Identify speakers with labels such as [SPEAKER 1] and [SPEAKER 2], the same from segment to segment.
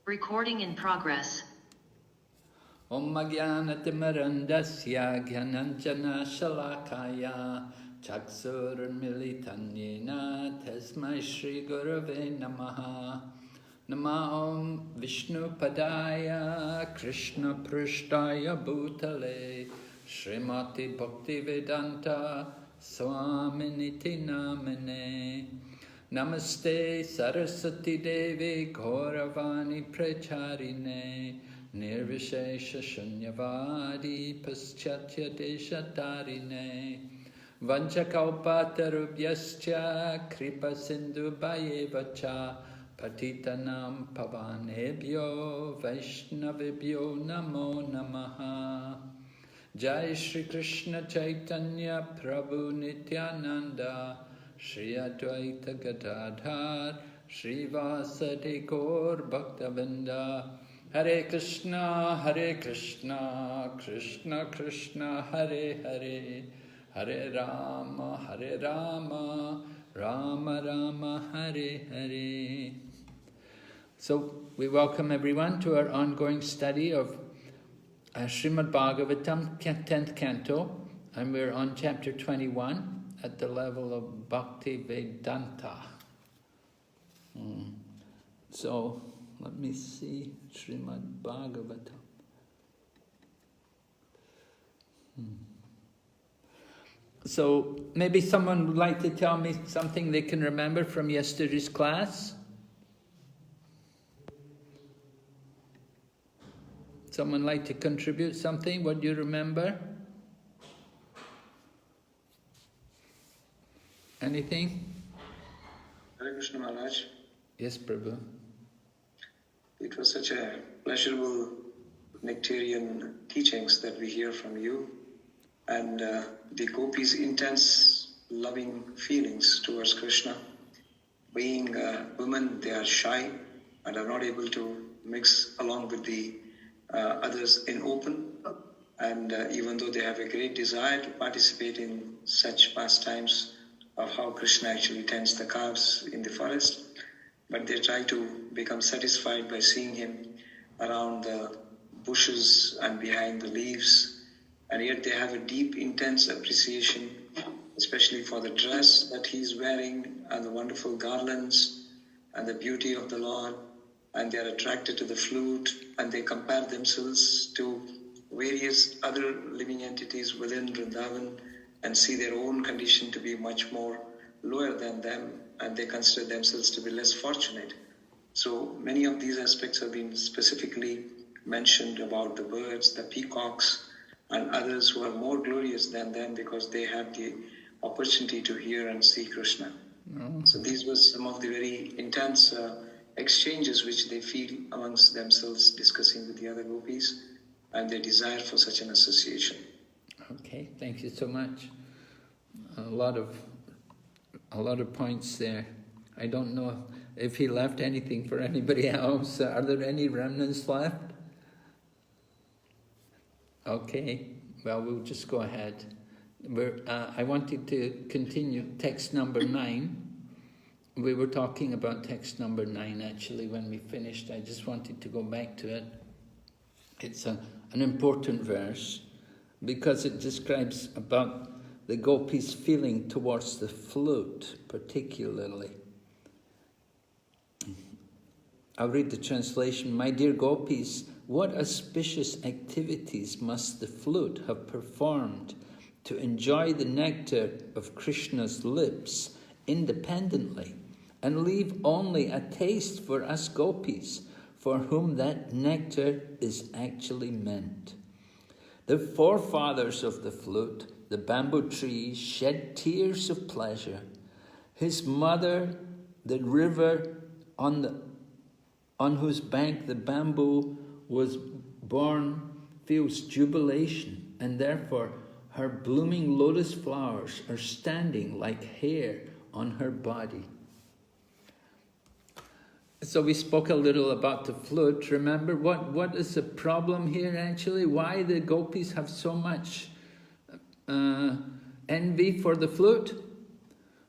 [SPEAKER 1] Recording in progress.
[SPEAKER 2] Om Jnanatimirandasya Jnananjana Shalakaya Chaksurmilitanyena Tasmai Shri Gurave Namaha. Nama Om Vishnu Padaya Krishna Prashtaya Bhutale Srimati BhaktiVedanta Swaminiti Namane. Namaste Saraswati Devi Gauravani Pracharine Nirvishesha Shunyavadi Paschatya Deshatarine Vanchakalpatarubhyascha Kripa Sindhu Bhayevacha Patitanam Pavanebhyo Vaishnavibhyo Namo Namaha. Jai Shri Krishna Chaitanya Prabhu Nityananda Shri Advaita Gadadhar Shri Vasadi Gaur BhaktiVedanta. Hare Krishna, Krishna Krishna, Hare Hare, Hare Rama, Rama Rama, Hare Hare. So we welcome everyone to our ongoing study of Srimad Bhagavatam, 10th Canto, and we're on chapter 21 at the level of BhaktiVedanta. So let me see, Srimad Bhagavatam. So maybe someone would like to tell me something they can remember from yesterday's class? Someone like to contribute something? What do you remember? Anything?
[SPEAKER 3] Hare Krishna Maharaj.
[SPEAKER 2] Yes, Prabhu.
[SPEAKER 3] It was such a pleasurable nectarian teachings that we hear from you, and the Gopis' intense loving feelings towards Krishna. Being women, they are shy and are not able to mix along with the others in open, and even though they have a great desire to participate in such pastimes of how Krishna actually tends the calves in the forest, but they try to become satisfied by seeing him around the bushes and behind the leaves, and yet they have a deep, intense appreciation, especially for the dress that he's wearing and the wonderful garlands and the beauty of the Lord, and they are attracted to the flute, and they compare themselves to various other living entities within Vrindavan and see their own condition to be much more lower than them, and they consider themselves to be less fortunate. So many of these aspects have been specifically mentioned about the birds, the peacocks, and others who are more glorious than them because they have the opportunity to hear and see Krishna. So these were some of the very intense exchanges which they feel amongst themselves, discussing with the other gopis, and their desire for such an association.
[SPEAKER 2] Okay, thank you so much. A lot of points there. I don't know if he left anything for anybody else. Are there any remnants left? Okay, well, we'll just go ahead. I wanted to continue text number 9. We were talking about text number 9 actually when we finished. I just wanted to go back to it. It's an important verse because it describes about the Gopis' feeling towards the flute, particularly. I'll read the translation. My dear Gopis, what auspicious activities must the flute have performed to enjoy the nectar of Krishna's lips independently and leave only a taste for us Gopis, for whom that nectar is actually meant. The forefathers of the flute, the bamboo trees, shed tears of pleasure. His mother, the river on whose bank the bamboo was born, feels jubilation, and therefore her blooming lotus flowers are standing like hair on her body. So we spoke a little about the flute. Remember, what is the problem here actually? Why the Gopis have so much envy for the flute?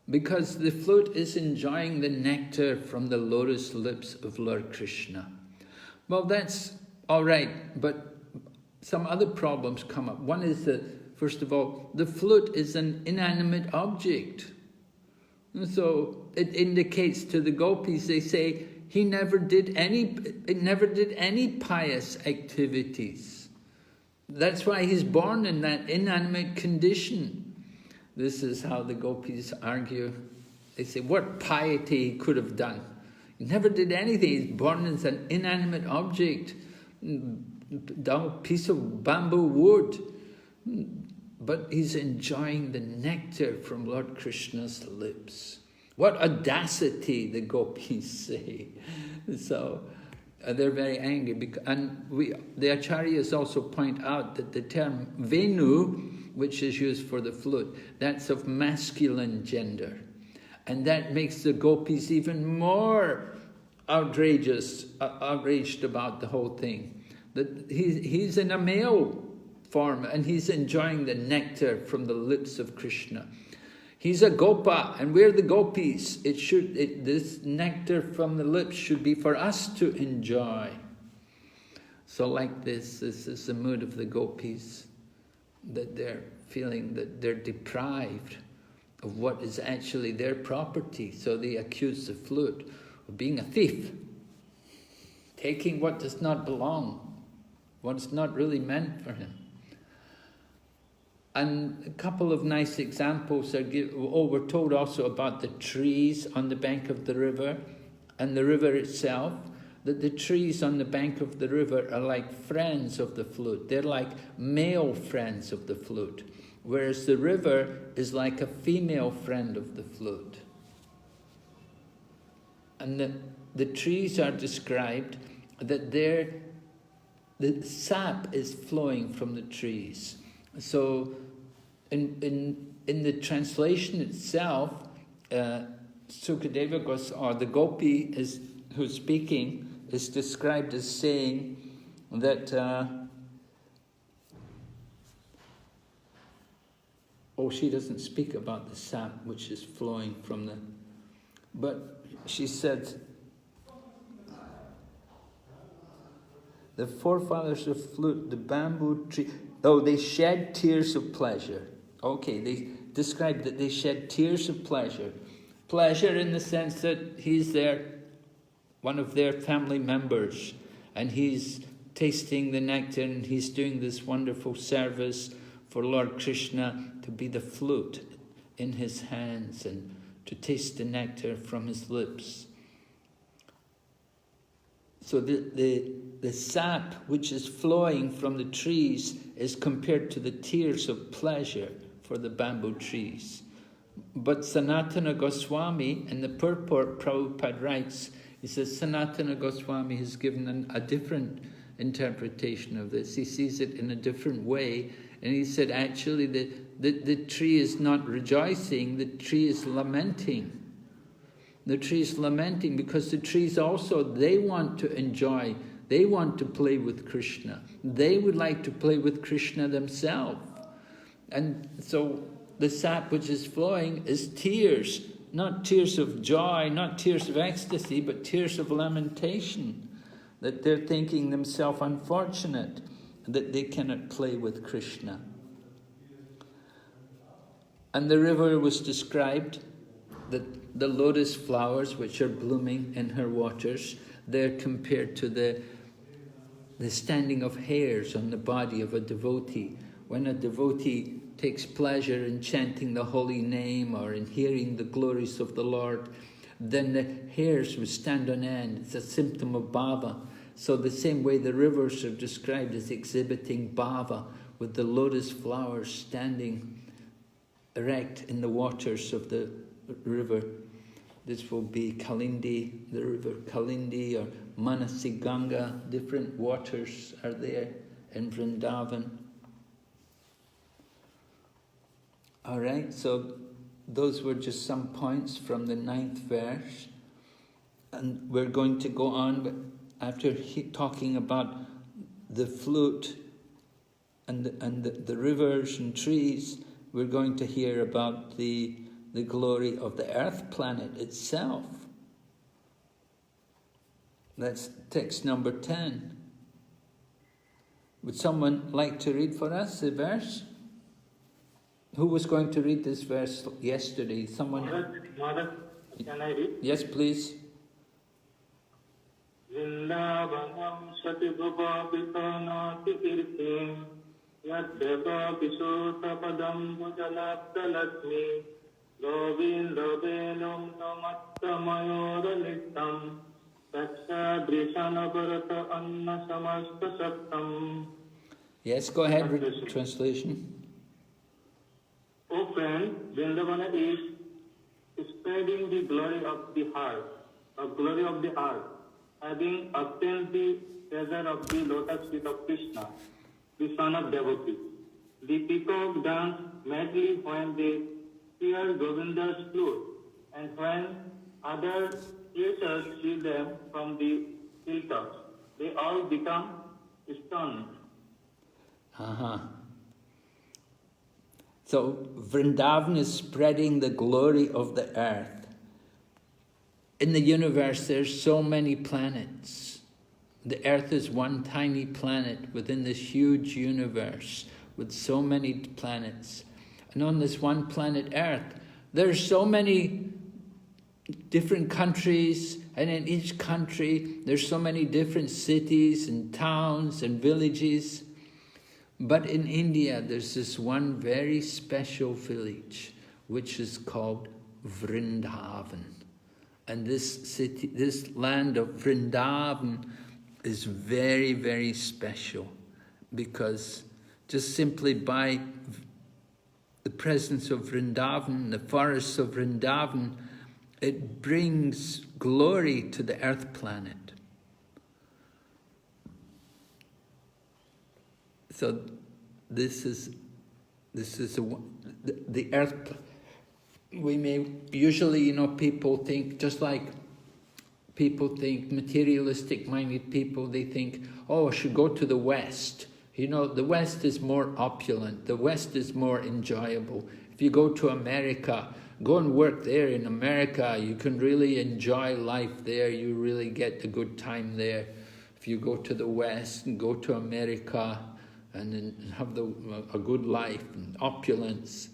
[SPEAKER 2] Because the flute is enjoying the nectar from the lotus lips of Lord Krishna. Well, that's all right, but some other problems come up. One is that, first of all, the flute is an inanimate object. And so it indicates to the gopis, they say, it never did any pious activities. That's why he's born in that inanimate condition. This is how the gopis argue. They say, what piety he could have done. He never did anything. He's born as an inanimate object, a piece of bamboo wood. But he's enjoying the nectar from Lord Krishna's lips. What audacity, the gopis say. So they're very angry. And the acharyas also point out that the term Venu, which is used for the flute, that's of masculine gender. And that makes the gopis even more outraged about the whole thing. That he's in a male form and he's enjoying the nectar from the lips of Krishna. He's a gopa and we're the gopis. This nectar from the lips should be for us to enjoy. So like this is the mood of the gopis, that they're feeling that they're deprived of what is actually their property. So they accuse the flute of being a thief, taking what does not belong, what's not really meant for him. And a couple of nice examples are we're told also about the trees on the bank of the river and the river itself, that the trees on the bank of the river are like friends of the flute. They're like male friends of the flute, whereas the river is like a female friend of the flute. And the trees are described that the sap is flowing from the trees. So in the translation itself, Sukadeva or the gopi who's speaking is described as saying that she doesn't speak about the sap which is flowing from the, but she said, the forefathers of flute, the bamboo tree, they shed tears of pleasure. Okay, they described that they shed tears of pleasure. Pleasure in the sense that he's one of their family members, and he's tasting the nectar, and he's doing this wonderful service for Lord Krishna, to be the flute in his hands and to taste the nectar from his lips. So the sap which is flowing from the trees is compared to the tears of pleasure for the bamboo trees. But Sanatana Goswami, in the purport, Prabhupada writes, he says Sanatana Goswami has given a different interpretation of this. He sees it in a different way, and he said actually the tree is not rejoicing, the tree is lamenting. The tree is lamenting because the trees also, they want to enjoy, they want to play with Krishna. They would like to play with Krishna themselves. And so the sap which is flowing is tears, not tears of joy, not tears of ecstasy, but tears of lamentation, that they're thinking themselves unfortunate, that they cannot play with Krishna. And the river was described, that the lotus flowers which are blooming in her waters, they're compared to the standing of hairs on the body of a devotee. When a devotee takes pleasure in chanting the holy name or in hearing the glories of the Lord, then the hairs will stand on end. It's a symptom of bhava. So the same way the rivers are described as exhibiting bhava, with the lotus flowers standing erect in the waters of the river. This will be Kalindi, the river Kalindi, or Manasi Ganga. Different waters are there in Vrindavan. All right, so those were just some points from the 9th verse. And we're going to go on, but after talking about the flute and the rivers and trees, we're going to hear about the glory of the earth planet itself. That's text number 10. Would someone like to read for us the verse? Who was going to read this verse yesterday? Someone?
[SPEAKER 4] Mother, can I read?
[SPEAKER 2] Yes, please.
[SPEAKER 4] Vrindavanam satibhupapithanati kirtim yadeva visotapadam bhujalabdalatmi govindabhenum namattamayoralittam taksha drisanavarata anna samasta sattam.
[SPEAKER 2] Yes, go ahead, read translation.
[SPEAKER 4] O friend, Vrindavana is spreading the glory of the heart, having obtained the treasure of the lotus feet of Kṛṣṇa, the son of devotee. The peacock dance madly when they hear Govinda's flute, and when other creatures see them from the hilltops, they all become stunned.
[SPEAKER 2] So Vrindavan is spreading the glory of the earth. In the universe, there's so many planets. The earth is one tiny planet within this huge universe with so many planets. And on this one planet Earth, there's so many different countries, and in each country, there's so many different cities and towns and villages. But in India, there's this one very special village, which is called Vrindavan. And this city, this land of Vrindavan is very, very special, because just simply by the presence of Vrindavan, the forests of Vrindavan, it brings glory to the earth planet. So this is the earth. We may usually, people think, just like people think, materialistic-minded people, they think, oh, I should go to the West. The West is more opulent. The West is more enjoyable. If you go to America, go and work there in America. You can really enjoy life there. You really get a good time there. If you go to the West and go to America and have a good life and opulence.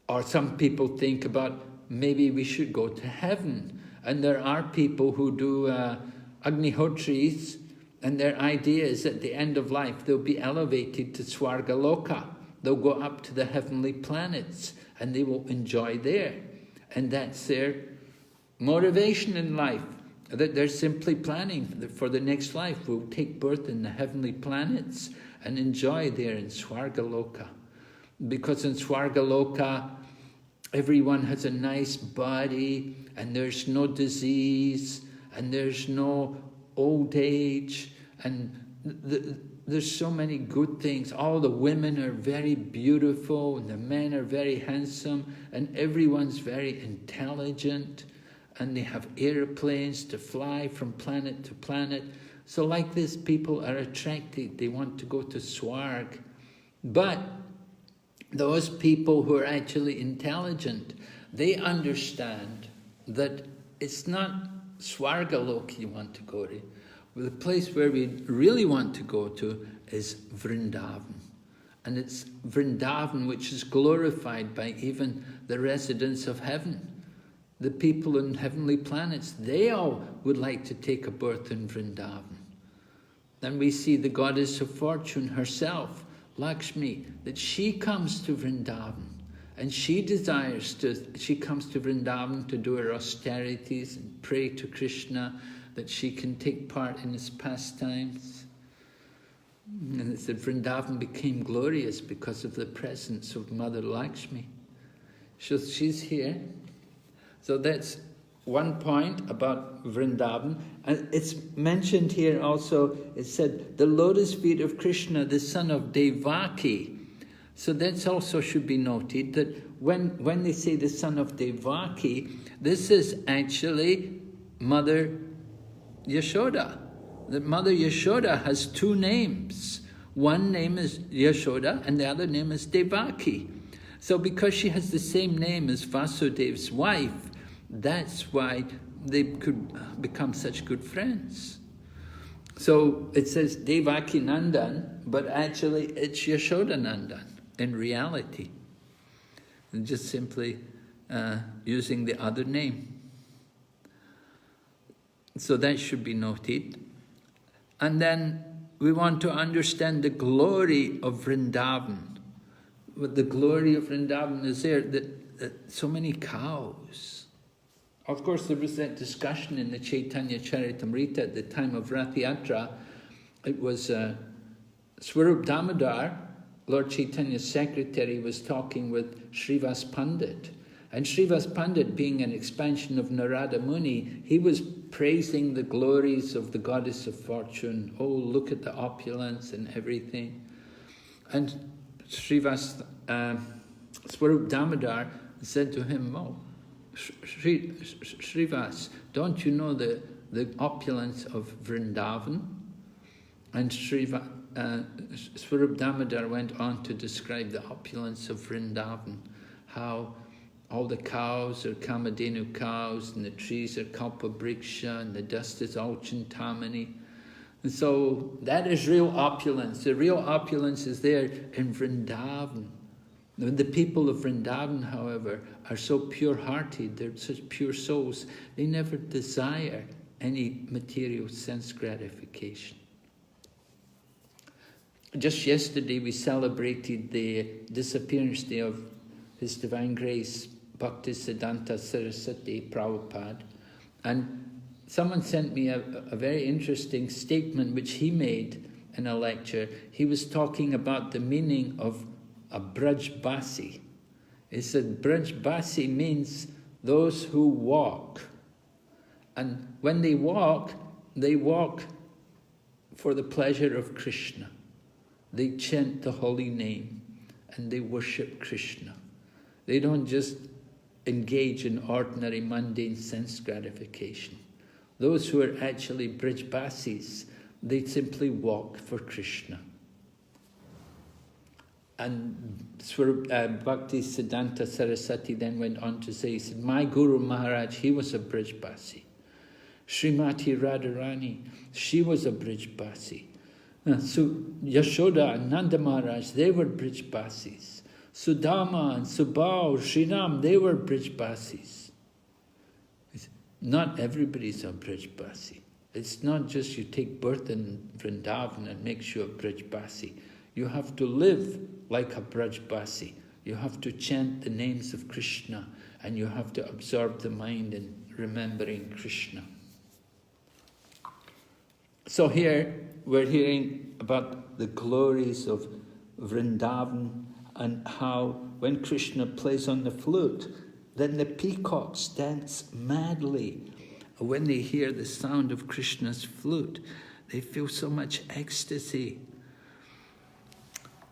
[SPEAKER 2] Or some people think about, maybe we should go to heaven. And there are people who do Agnihotris, and their idea is at the end of life they'll be elevated to Swargaloka. They'll go up to the heavenly planets and they will enjoy there. And that's their motivation in life, that they're simply planning for the next life. We'll take birth in the heavenly planets and enjoy there in Swargaloka. Because in Swargaloka, everyone has a nice body, and there's no disease, and there's no old age, and there's so many good things. All the women are very beautiful, and the men are very handsome, and everyone's very intelligent, and they have airplanes to fly from planet to planet. So like this, people are attracted. They want to go to Swarg. But those people who are actually intelligent, they understand that it's not Swargalok you want to go to. The place where we really want to go to is Vrindavan. And it's Vrindavan which is glorified by even the residents of heaven. The people in heavenly planets, they all would like to take a birth in Vrindavan. Then we see the goddess of fortune herself, Lakshmi, that she comes to Vrindavan, and she comes to Vrindavan to do her austerities and pray to Kṛṣṇa that she can take part in his pastimes. And it's that Vrindavan became glorious because of the presence of Mother Lakshmi. So she's here. So that's one point about Vrindavan. And it's mentioned here also, it said, the lotus feet of Kṛṣṇa, the son of Devaki. So that also should be noted, that when they say the son of Devaki, this is actually Mother Yashoda. That Mother Yashoda has two names. One name is Yashoda and the other name is Devaki. So because she has the same name as Vasudev's wife, that's why they could become such good friends. So it says Devaki Nandan, but actually it's Yashoda Nandan in reality. And just simply using the other name. So that should be noted. And then we want to understand the glory of Vrindavan. What the glory of Vrindavan is there, that so many cows. Of course, there was that discussion in the Chaitanya Charitamrita at the time of Rath Yatra. It was Swarup Damodar, Lord Chaitanya's secretary, was talking with Srivas Pandit. And Srivas Pandit, being an expansion of Narada Muni, he was praising the glories of the goddess of fortune. Oh, look at the opulence and everything. And Srivas, Swarup Damodar said to him, oh, Srivas, don't you know the opulence of Vrindavan? And Swarup Damodar went on to describe the opulence of Vrindavan, how all the cows are Kamadhenu cows, and the trees are Kalpabriksha, and the dust is all Chintamani. And so that is real opulence. The real opulence is there in Vrindavan. The people of Vrindavan, however, are so pure-hearted, they're such pure souls, they never desire any material sense gratification. Just yesterday we celebrated the disappearance day of His Divine Grace, BhaktiVedanta Saraswati Prabhupada, and someone sent me a very interesting statement which he made in a lecture. He was talking about the meaning of a Brajbasi. He said Brajbasi means those who walk. And when they walk for the pleasure of Kṛṣṇa. They chant the holy name and they worship Kṛṣṇa. They don't just engage in ordinary mundane sense gratification. Those who are actually Brajbasis, they simply walk for Kṛṣṇa. And BhaktiVedanta Saraswati then went on to say, he said, my Guru Maharaj, he was a Brajbasi. Srimati Radharani, she was a Brajbasi. So Yashoda and Nanda Maharaj, they were Brajbasis. Sudama and Subal, Sriram, they were Brajbasis. Not everybody's a Brajbasi. It's not just you take birth in Vrindavan and makes you a Brajbasi. You have to live like a Brajbasi. You have to chant the names of Kṛṣṇa, and you have to absorb the mind in remembering Kṛṣṇa. So here we're hearing about the glories of Vrindavan and how when Kṛṣṇa plays on the flute, then the peacocks dance madly. When they hear the sound of Kṛṣṇa's flute, they feel so much ecstasy.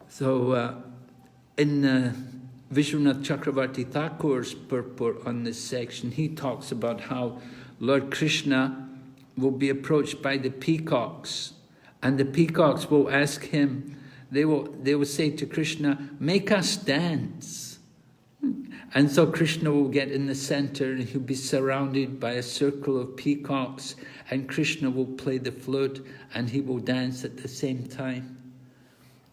[SPEAKER 2] So in Vishwanath Chakravarti Thakur's purport on this section, he talks about how Lord Kṛṣṇa will be approached by the peacocks, and the peacocks will ask him, they will say to Kṛṣṇa, make us dance. And so Kṛṣṇa will get in the center and he'll be surrounded by a circle of peacocks, and Kṛṣṇa will play the flute and he will dance at the same time.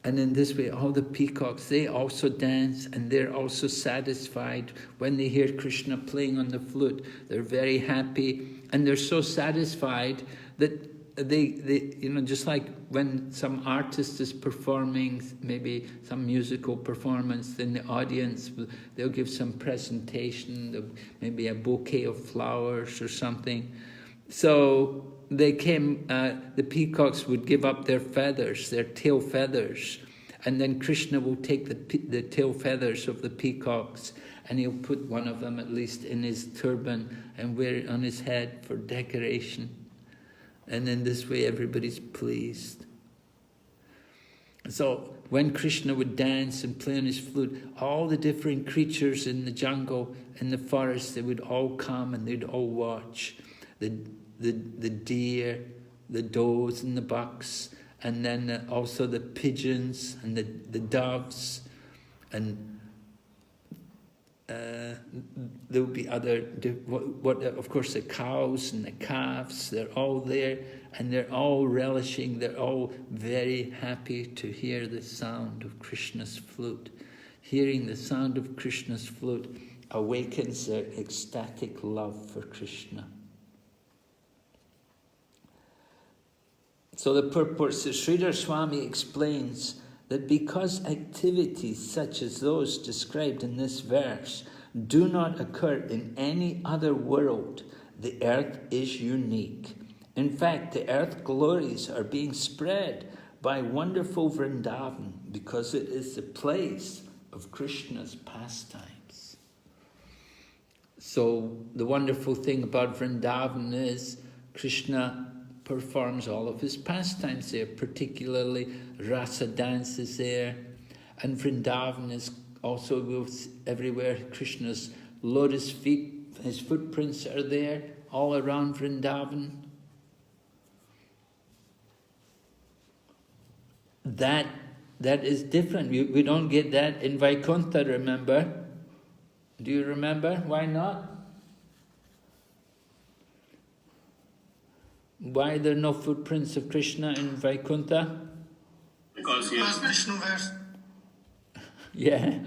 [SPEAKER 2] And in this way, all the peacocks, they also dance and they're also satisfied when they hear Kṛṣṇa playing on the flute. They're very happy and they're so satisfied that they just like when some artist is performing, maybe some musical performance, then the audience, they'll give some presentation, maybe a bouquet of flowers or something. So they came, the peacocks would give up their feathers, their tail feathers, and then Kṛṣṇa will take the tail feathers of the peacocks and he'll put one of them at least in his turban and wear it on his head for decoration. And in this way everybody's pleased. So when Kṛṣṇa would dance and play on his flute, all the different creatures in the jungle, in the forest, they would all come and they'd all watch. The deer, the does and the bucks, and then also the pigeons and the doves, and there will be other, of course, the cows and the calves, they're all there, and they're all relishing, they're all very happy to hear the sound of Krishna's flute. Hearing the sound of Krishna's flute awakens their ecstatic love for Krishna. So the purport, Sridhar Swami explains that because activities such as those described in this verse do not occur in any other world, the earth is unique. In fact, the earth glories are being spread by wonderful Vrindavan because it is the place of Krishna's pastimes. So the wonderful thing about Vrindavan is Krishna performs all of his pastimes there, particularly rasa dances there, and Vrindavan is also everywhere. Krishna's lotus feet, his footprints are there all around Vrindavan. That is different. We don't get that in Vaikuntha, remember? Do you remember? Why not? Why are there no footprints of Krishna in Vaikuntha?
[SPEAKER 5] Because Vishnu wears.
[SPEAKER 2] Yeah,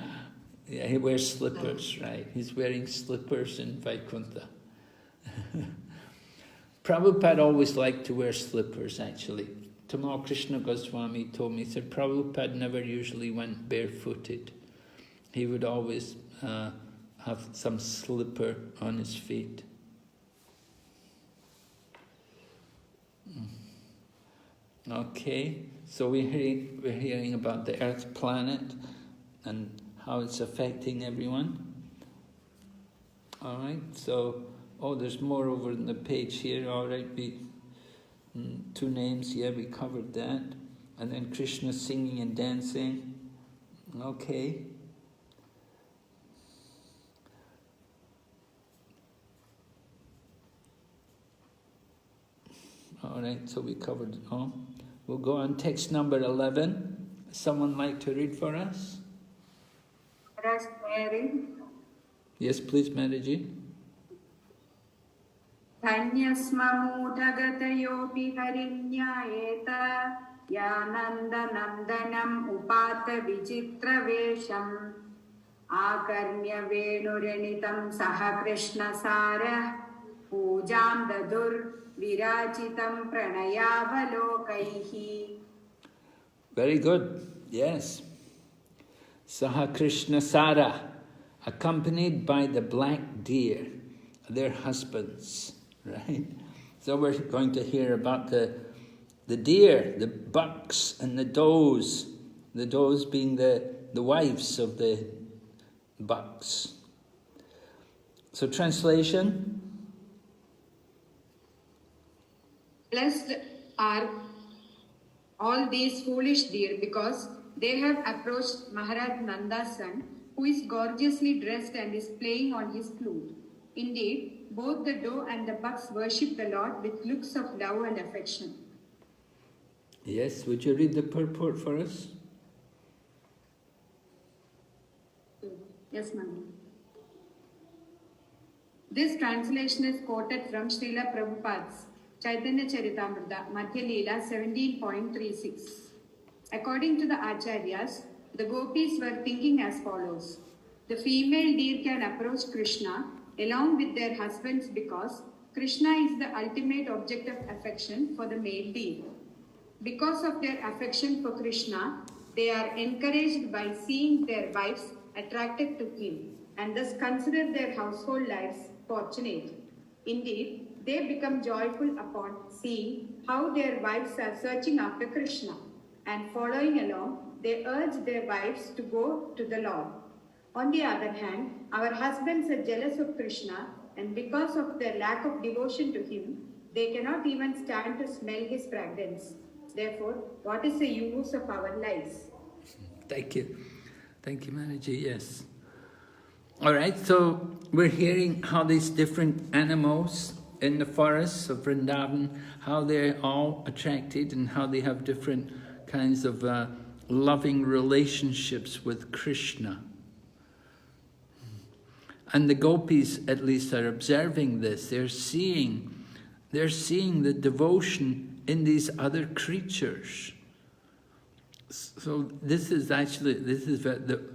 [SPEAKER 2] he wears slippers, right? He's wearing slippers in Vaikuntha. Prabhupada always liked to wear slippers, actually. Tamal Krishna Goswami told me, he said Prabhupada never usually went barefooted. He would always have some slipper on his feet. Okay, so we're hearing about the Earth planet and how it's affecting everyone. All right, so, there's more over in the page here. All right, two names, yeah, we covered that. And then Krishna singing and dancing. Okay. All right, so we covered it all. We'll go on text number 11. Someone like to read for us? Yes, please, Mataji.
[SPEAKER 6] Dhanyasmamudagatayopi harinyayeta yanandanandanam upata vichitravesham akarnya venurenitam saha Krishna sara pujam dadur virachitam pranayavalokaihi.
[SPEAKER 2] Very good, yes. Saha Krishna sara, accompanied by the black deer, their husbands. Right? So we're going to hear about the deer, the bucks and the does being the wives of the bucks. So translation?
[SPEAKER 6] Blessed are all these foolish deer because they have approached Maharaj Nanda's son, who is gorgeously dressed and is playing on his flute. Indeed, both the doe and the bucks worship the Lord with looks of love and affection.
[SPEAKER 2] Yes, would you read the purport for us?
[SPEAKER 6] Yes, ma'am. This translation is quoted from Srila Prabhupada's Chaitanya Charitamrita, Madhya Leela 17.36. According to the Acharyas, the Gopis were thinking as follows. The female deer can approach Krishna along with their husbands because Krishna is the ultimate object of affection for the male deer. Because of their affection for Krishna, they are encouraged by seeing their wives attracted to him and thus consider their household lives fortunate. Indeed, they become joyful upon seeing how their wives are searching after Krishna, and following along, they urge their wives to go to the Lord. On the other hand, our husbands are jealous of Krishna, and because of their lack of devotion to him, they cannot even stand to smell his fragrance. Therefore, what is the use of our lives?
[SPEAKER 2] Thank you. Thank you, Mataji, yes. All right, so we're hearing how these different animals in the forests of Vrindavan, how they're all attracted and how they have different kinds of loving relationships with Krishna. And the gopis, at least, are observing this. They're seeing the devotion in these other creatures. So this is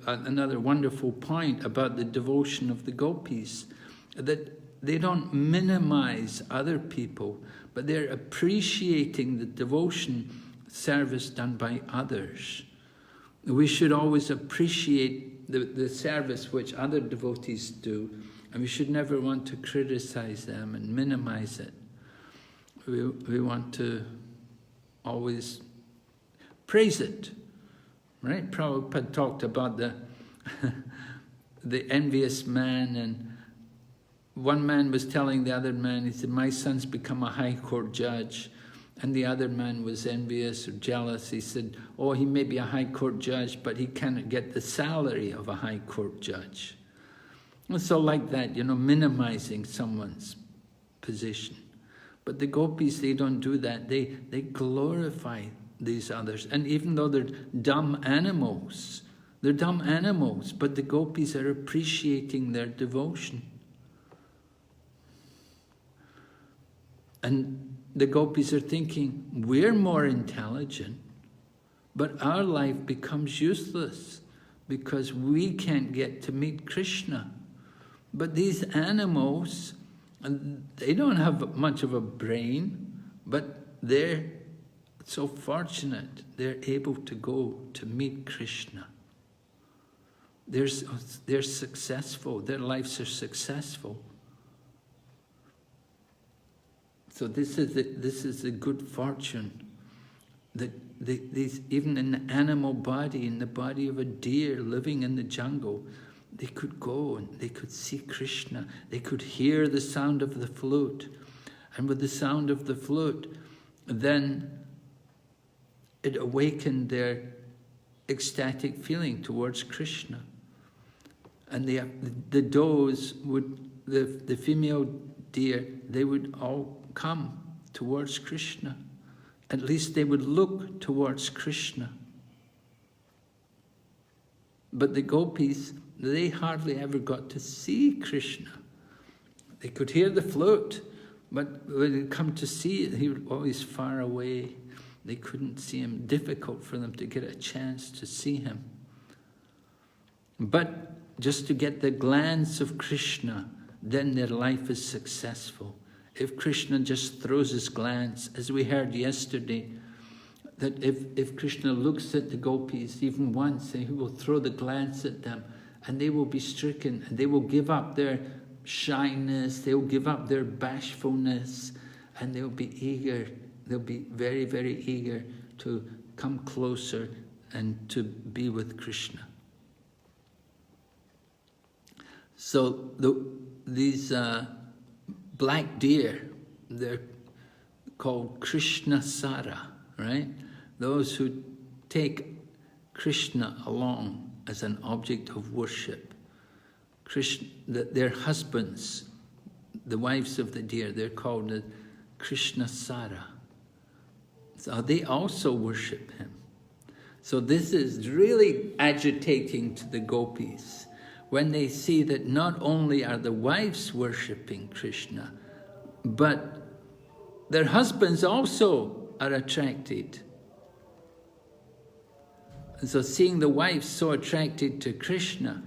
[SPEAKER 2] another wonderful point about the devotion of the gopis, that they don't minimize other people, but they're appreciating the devotion service done by others. We should always appreciate the service which other devotees do, and we should never want to criticize them and minimize it. We want to always praise it, right? Prabhupada talked about the envious man, and one man was telling the other man, he said, my son's become a high court judge. And the other man was envious or jealous. He said, oh, he may be a high court judge, but he cannot get the salary of a high court judge. And so like that, minimizing someone's position. But the gopis, they don't do that. They glorify these others. And even though they're dumb animals, but the gopis are appreciating their devotion. And the gopis are thinking, we're more intelligent, but our life becomes useless because we can't get to meet Kṛṣṇa. But these animals, they don't have much of a brain, but they're so fortunate, they're able to go to meet Kṛṣṇa. They're successful, their lives are successful. So this is the good fortune that these, even in the animal body, in the body of a deer living in the jungle, they could go and they could see Kṛṣṇa. They could hear the sound of the flute, and with the sound of the flute, then it awakened their ecstatic feeling towards Kṛṣṇa. And the does would, the female deer, they would all come towards Kṛṣṇa. At least they would look towards Kṛṣṇa. But the gopis, they hardly ever got to see Kṛṣṇa. They could hear the flute, but when they come to see it, he was always far away. They couldn't see him. Difficult for them to get a chance to see him. But just to get the glance of Kṛṣṇa, then their life is successful. If Kṛṣṇa just throws his glance, as we heard yesterday, that if Kṛṣṇa looks at the gopis even once, he will throw the glance at them, and they will be stricken, and they will give up their shyness, they will give up their bashfulness, and they'll be eager, they'll be very, very eager to come closer and to be with Kṛṣṇa. So these black deer, they're called Kṛṣṇa, right? Those who take Kṛṣṇa along as an object of worship. Their husbands, the wives of the deer, they're called the Kṛṣṇa. So they also worship him. So this is really agitating to the gopis when they see that not only are the wives worshipping Kṛṣṇa, but their husbands also are attracted. And so seeing the wives so attracted to Kṛṣṇa,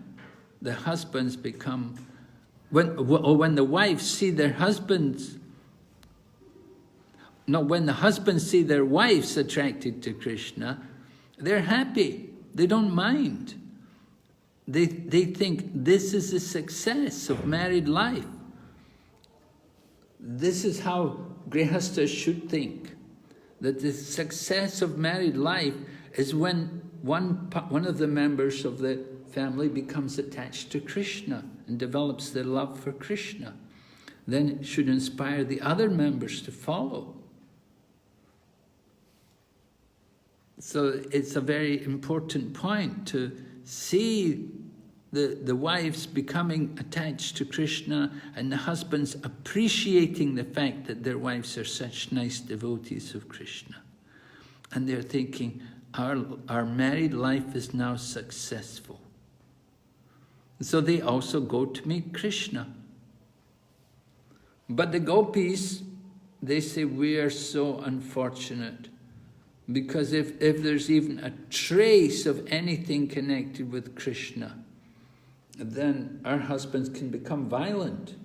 [SPEAKER 2] the husbands become, when the wives see their husbands, when the husbands see their wives attracted to Kṛṣṇa, they're happy, they don't mind. They think this is the success of married life. This is how grihasthas should think, that the success of married life is when one of the members of the family becomes attached to Kṛṣṇa and develops their love for Kṛṣṇa. Then it should inspire the other members to follow. So it's a very important point to see the wives becoming attached to Kṛṣṇa and the husbands appreciating the fact that their wives are such nice devotees of Kṛṣṇa. And they're thinking, our married life is now successful. So they also go to meet Kṛṣṇa. But the Gopīs, they say, we are so unfortunate, because if there's even a trace of anything connected with Kṛṣṇa, then our husbands can become violent.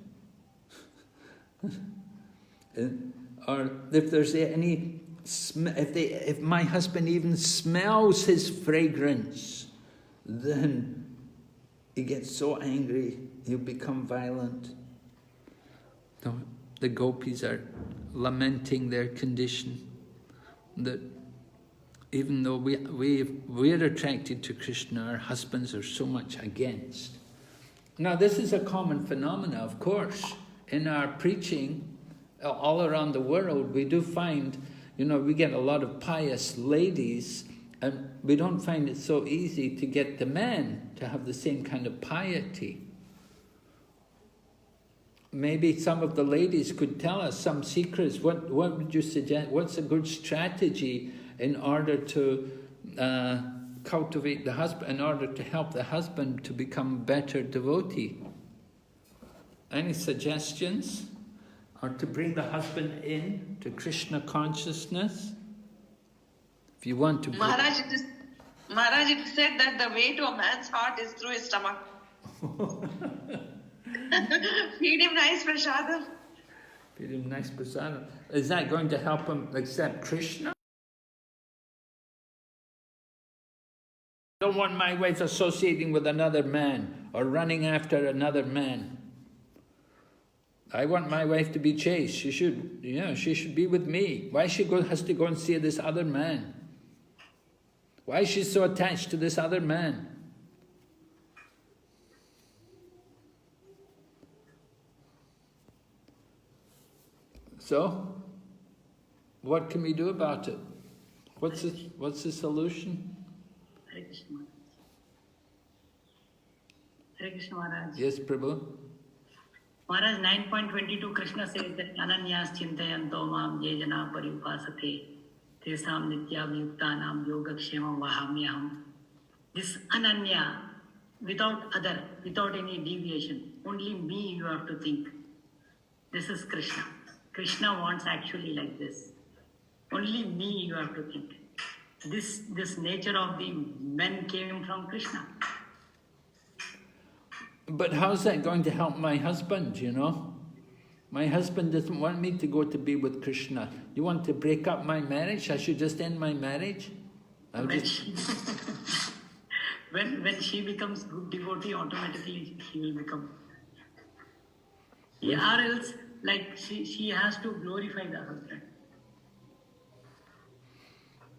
[SPEAKER 2] Or if there's any, if my husband even smells his fragrance, then he gets so angry, he'll become violent. The Gopīs are lamenting their condition, that even though we're attracted to Kṛṣṇa, our husbands are so much against. Now this is a common phenomena, of course. In our preaching, all around the world, we do find, we get a lot of pious ladies, and we don't find it so easy to get the men to have the same kind of piety. Maybe some of the ladies could tell us some secrets. What would you suggest? What's a good strategy in order to cultivate the husband, in order to help the husband to become a better devotee? Any suggestions? Or to bring the husband in to Kṛṣṇa consciousness? If you want to...
[SPEAKER 7] Maharaj, it said that the way to a man's heart is through his stomach. Feed him nice prasadam.
[SPEAKER 2] Feed him nice prasadam. Is that going to help him accept Kṛṣṇa? I don't want my wife associating with another man or running after another man. I want my wife to be chaste. She should be with me. Why she has to go and see this other man? Why is she so attached to this other man? So, what can we do about it? What's the solution?
[SPEAKER 8] Hare Krishna. Hare Krishna Maharaj.
[SPEAKER 2] Yes, Prabhu.
[SPEAKER 8] Maharaj, 9.22 Kṛṣṇa says that ananyas chintayanto mam ye jana paripasate tesam nityabhyuktanam yogakshemam vahamyaham. This ananya, without other, without any deviation, only me you have to think. This is Kṛṣṇa. Kṛṣṇa wants actually like this. Only me you have to think. This nature of the men came from Kṛṣṇa.
[SPEAKER 2] But how's that going to help my husband, My husband doesn't want me to go to be with Kṛṣṇa. You want to break up my marriage? I should just end my marriage?
[SPEAKER 8] When she becomes good devotee, automatically he will become. Or else, like she has to glorify the husband.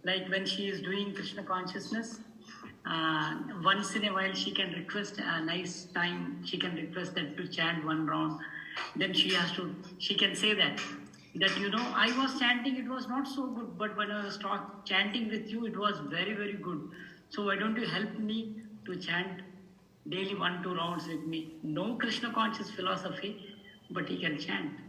[SPEAKER 8] Like when she is doing Kṛṣṇa consciousness, once in a while she can request a nice time, she can request that to chant one round. Then she can say that I was chanting, it was not so good, but when I was chanting with you, it was very, very good. So why don't you help me to chant daily 1-2 rounds with me? No Kṛṣṇa conscious philosophy, but he can chant.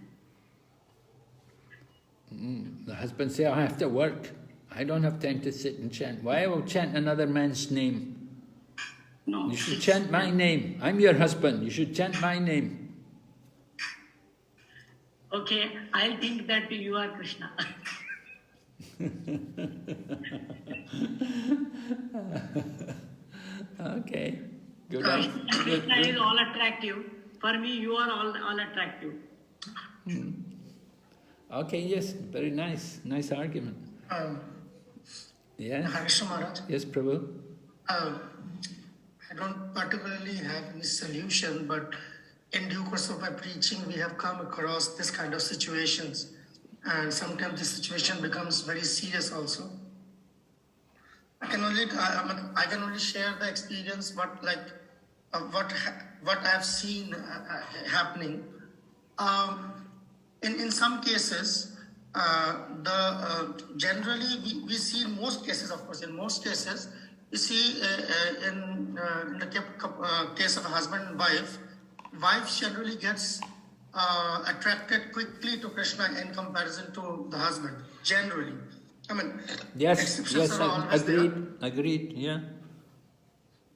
[SPEAKER 2] The husband says, I have to work. I don't have time to sit and chant. Why I will chant another man's name?
[SPEAKER 8] No.
[SPEAKER 2] You should chant my name. I'm your husband. You should chant my name.
[SPEAKER 8] Okay, I'll think that you are Kṛṣṇa.
[SPEAKER 2] Okay. Good.
[SPEAKER 8] Kṛṣṇa is all attractive. For me, you are all attractive.
[SPEAKER 2] Okay, yes. Very nice. Nice argument. Yeah.
[SPEAKER 5] Hare Krishna Maharaj.
[SPEAKER 2] Yes, Prabhu.
[SPEAKER 5] I don't particularly have any solution, but in due course of my preaching, we have come across this kind of situations, and sometimes this situation becomes very serious also. I can only share the experience, but what I have seen happening. In some cases, generally we see in most cases, of course, you see in the case of a husband and wife generally gets attracted quickly to Kṛṣṇa in comparison to the husband, generally.
[SPEAKER 2] Yes, agreed, yeah.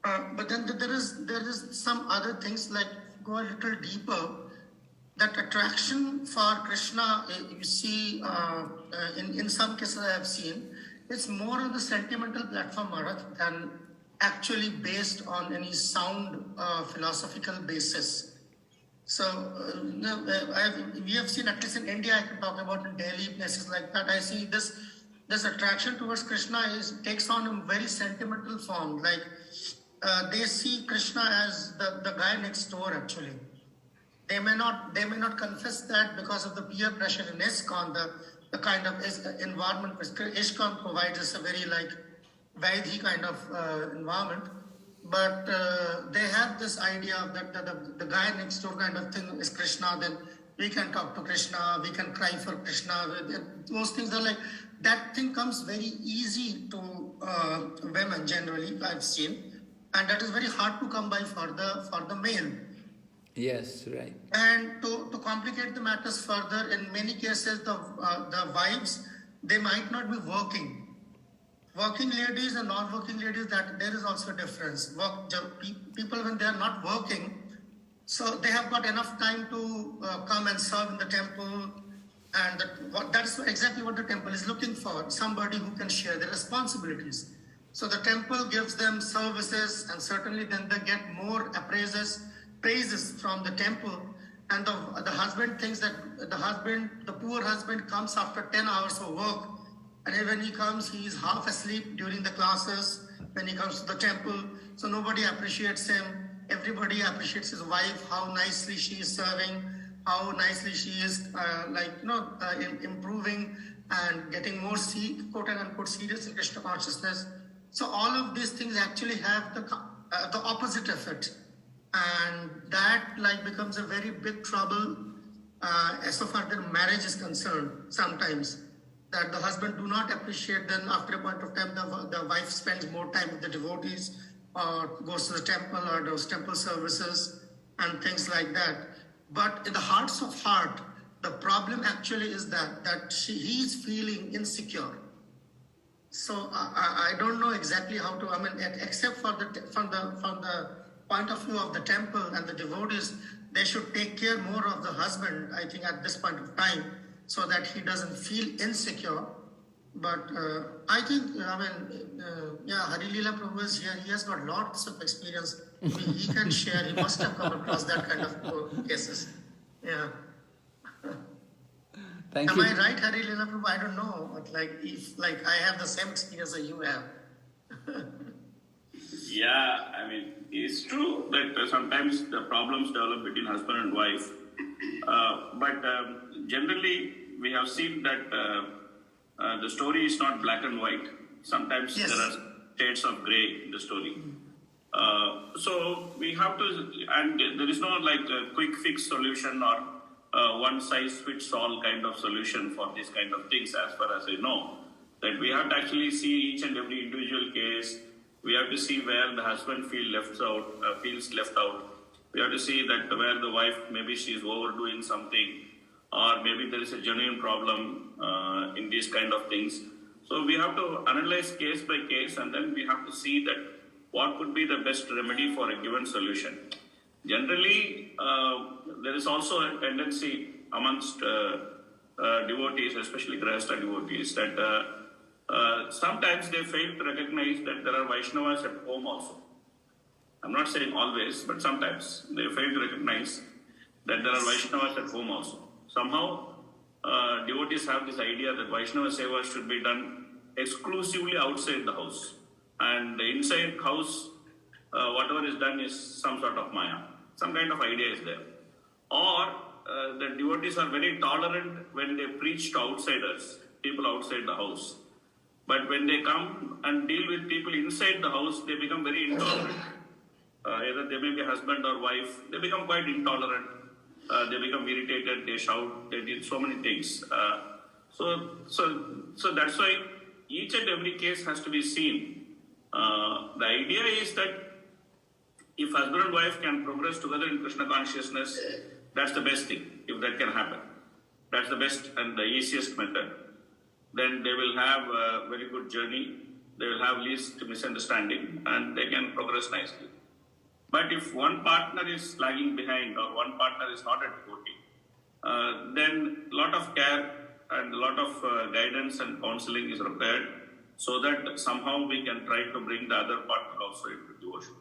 [SPEAKER 5] But then there is some other things, like go a little deeper. That attraction for Kṛṣṇa, you see, in some cases I have seen, it's more on the sentimental platform, Maharaj, than actually based on any sound philosophical basis. So we have seen, at least in India, I can talk about in Delhi, places like that, I see this attraction towards Kṛṣṇa takes on a very sentimental form. Like they see Kṛṣṇa as the guy next door, actually. They may not confess that because of the peer pressure in ISKCON, the kind of environment which ISKCON provides us a very like Vaidhi kind of environment. But they have this idea of that the guy next door kind of thing is Kṛṣṇa, then we can talk to Kṛṣṇa, we can cry for Kṛṣṇa. Those things are like, that thing comes very easy to women generally, I've seen. And that is very hard to come by for the male.
[SPEAKER 2] Yes, right.
[SPEAKER 5] And to complicate the matters further, in many cases, the wives, they might not be working. Working ladies and non-working ladies, that there is also a difference. People, when they are not working, so they have got enough time to come and serve in the temple, and that's exactly what the temple is looking for, somebody who can share their responsibilities. So the temple gives them services, and certainly then they get more praises from the temple, and the husband thinks that the poor husband comes after 10 hours of work, and when he comes, he is half asleep during the classes when he comes to the temple, so nobody appreciates him. Everybody appreciates his wife, how nicely she is serving, how nicely she is improving and getting more quote unquote serious in Krishna consciousness. So all of these things actually have the opposite effect. And that like becomes a very big trouble as far as their marriage is concerned sometimes, that the husband do not appreciate. Then after a point of time, the wife spends more time with the devotees or goes to the temple or does temple services and things like that. But in the hearts of heart, the problem actually is that he is feeling insecure. So I don't know exactly how to, except for from the point of view of the temple and the devotees, they should take care more of the husband, I think, at this point of time, so that he doesn't feel insecure. But I think, Hari Leela Prabhu is here. He has got lots of experience. He can share. He must have come across that kind of cases. Yeah.
[SPEAKER 2] Thank you.
[SPEAKER 5] Am I right, Hari Leela Prabhu? I don't know. But if I have the same experience that you have.
[SPEAKER 9] Yeah, it's true that sometimes the problems develop between husband and wife. But generally, we have seen that the story is not black and white. Sometimes
[SPEAKER 5] yes,
[SPEAKER 9] there are shades of gray in the story. So we have to, and there is no a quick fix solution or one size fits all kind of solution for these kind of things, as far as I know. That we have to actually see each and every individual case. We have to see where the husband feels left out. We have to see that where the wife, maybe she is overdoing something, or maybe there is a genuine problem in these kind of things. So we have to analyze case by case, and then we have to see that what could be the best remedy for a given solution. Generally, there is also a tendency amongst devotees, especially Kṛṣṇa devotees, that sometimes they fail to recognize that there are Vaishnavas at home also. I'm not saying always, but sometimes they fail to recognize that there are Vaishnavas at home also. Somehow, devotees have this idea that Vaishnava Seva should be done exclusively outside the house. And the inside house, whatever is done is some sort of Maya. Some kind of idea is there. Or the devotees are very tolerant when they preach to outsiders, people outside the house. But when they come and deal with people inside the house, they become very intolerant. Either they may be husband or wife, they become quite intolerant. They become irritated, they shout, they did so many things. So that's why each and every case has to be seen. The idea is that if husband and wife can progress together in Krishna consciousness, that's the best thing, if that can happen. That's the best and the easiest method. Then they will have a very good journey. they will have least misunderstanding and they can progress nicely. But if one partner is lagging behind or one partner is not a devotee, then a lot of care and a lot of guidance and counseling is required so that somehow we can try to bring the other partner also into devotion.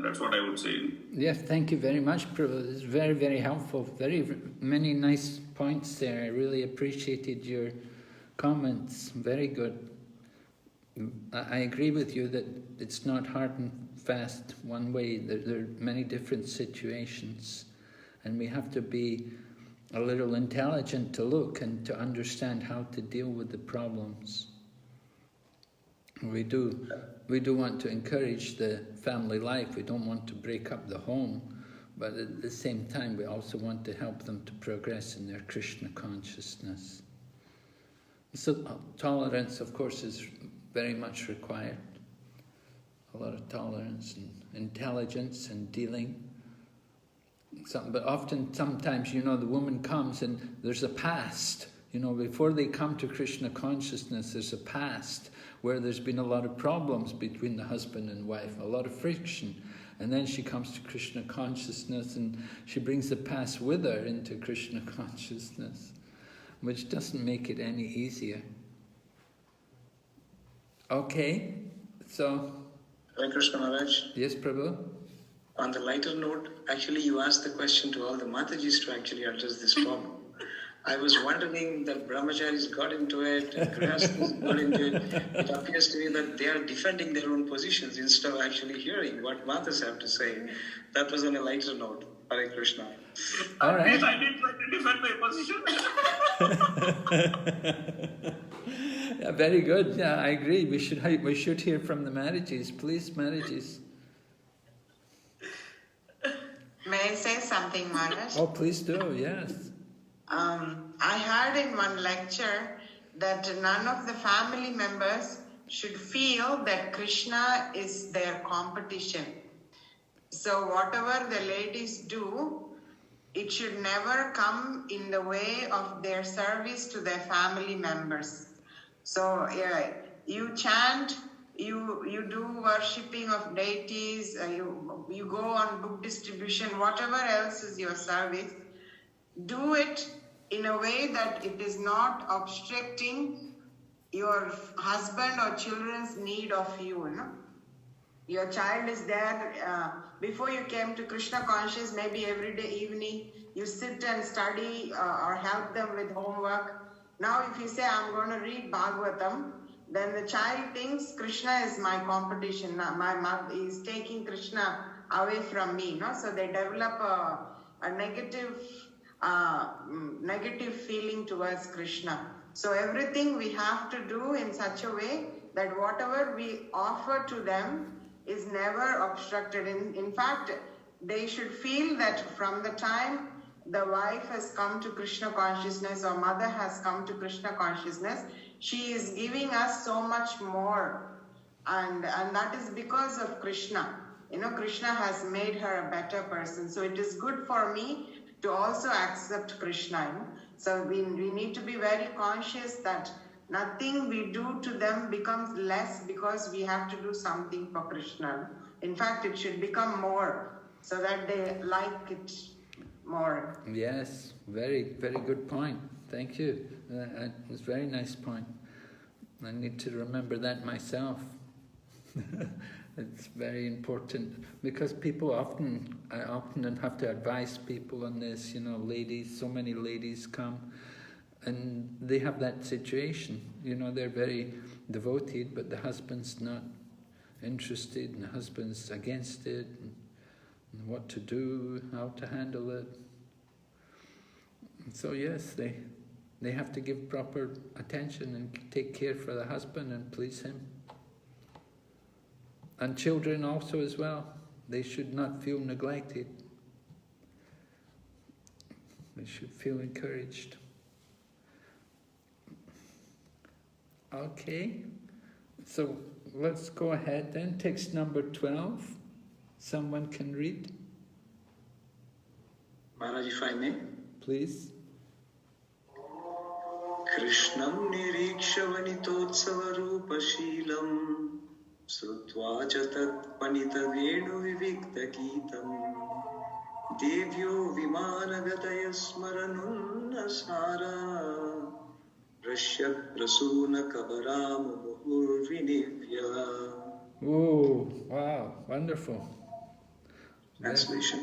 [SPEAKER 9] That's what I would say.
[SPEAKER 2] Yes, thank you very much, Prabhu. It's very, very helpful. Very many nice points there. I really appreciated your comments. Very good. I agree with you that it's not hard and fast one way. There are many different situations, and we have to be a little intelligent to look and to understand how to deal with the problems. We do want to encourage the family life. We don't want to break up the home, but at the same time we also want to help them to progress in their Krishna consciousness. So tolerance, of course, is very much required. A lot of tolerance and intelligence and dealing. But sometimes, the woman comes and there's a past. Before they come to Krishna consciousness, there's a past where there's been a lot of problems between the husband and wife, a lot of friction. And then she comes to Krishna consciousness and she brings the past with her into Krishna consciousness, which doesn't make it any easier. Okay, so...
[SPEAKER 3] Hare Krishna Maharaj.
[SPEAKER 2] Yes, Prabhu?
[SPEAKER 3] On the lighter note, actually you asked the question to all the Matajis to actually address this problem. I was wondering that brahmacharis got into it, and grihasthas got into it. It appears to me that they are defending their own positions instead of actually hearing what Matas have to say. That was on a lighter note. Hare Krishna.
[SPEAKER 2] All right.
[SPEAKER 9] I did try to defend my position.
[SPEAKER 2] Yeah, very good. Yeah, I agree. We should hear from the Maharajis. Please, Maharajis.
[SPEAKER 10] May I say something, Maharaj?
[SPEAKER 2] Oh, please do, yes.
[SPEAKER 10] I heard in one lecture that none of the family members should feel that Krishna is their competition. So whatever the ladies do, it should never come in the way of their service to their family members. So you chant, you do worshipping of deities, you go on book distribution, whatever else is your service, do it in a way that it is not obstructing your husband or children's need of you. Your child is there, before you came to Krishna conscious, maybe every day evening, you sit and study or help them with homework. Now if you say, I'm going to read Bhagavatam, then the child thinks Krishna is my competition. My mother is taking Krishna away from me. So they develop a negative feeling towards Krishna. So everything we have to do in such a way that whatever we offer to them is never obstructed. In fact, they should feel that from the time the wife has come to Krishna consciousness or mother has come to Krishna consciousness, she is giving us so much more. And that is because of Krishna. Krishna has made her a better person. So it is good for me to also accept Krishna. So we need to be very conscious that nothing we do to them becomes less because we have to do something for Krishna. In fact, it should become more so that they like it more.
[SPEAKER 2] Yes, very, very good point. Thank you. It's a very nice point. I need to remember that myself. It's very important because I often have to advise people on this. Ladies, so many ladies come and they have that situation. They're very devoted, but the husband's not interested and the husband's against it. And what to do, how to handle it. So yes, they have to give proper attention and take care for the husband and please him. And children also as well. They should not feel neglected. They should feel encouraged. Okay, so let's go ahead then. Text number 12. Someone can read?
[SPEAKER 3] Maharaj, if I may.
[SPEAKER 2] Please.
[SPEAKER 3] Krishnam nirikshya vanitotsava rupashilam srutva jatat panita venu vivikta geetam devyo vimanagataya smaranunna sara rashyak rasuna kabaram muhurvinivya.
[SPEAKER 2] Oh, wow, wonderful.
[SPEAKER 3] Translation.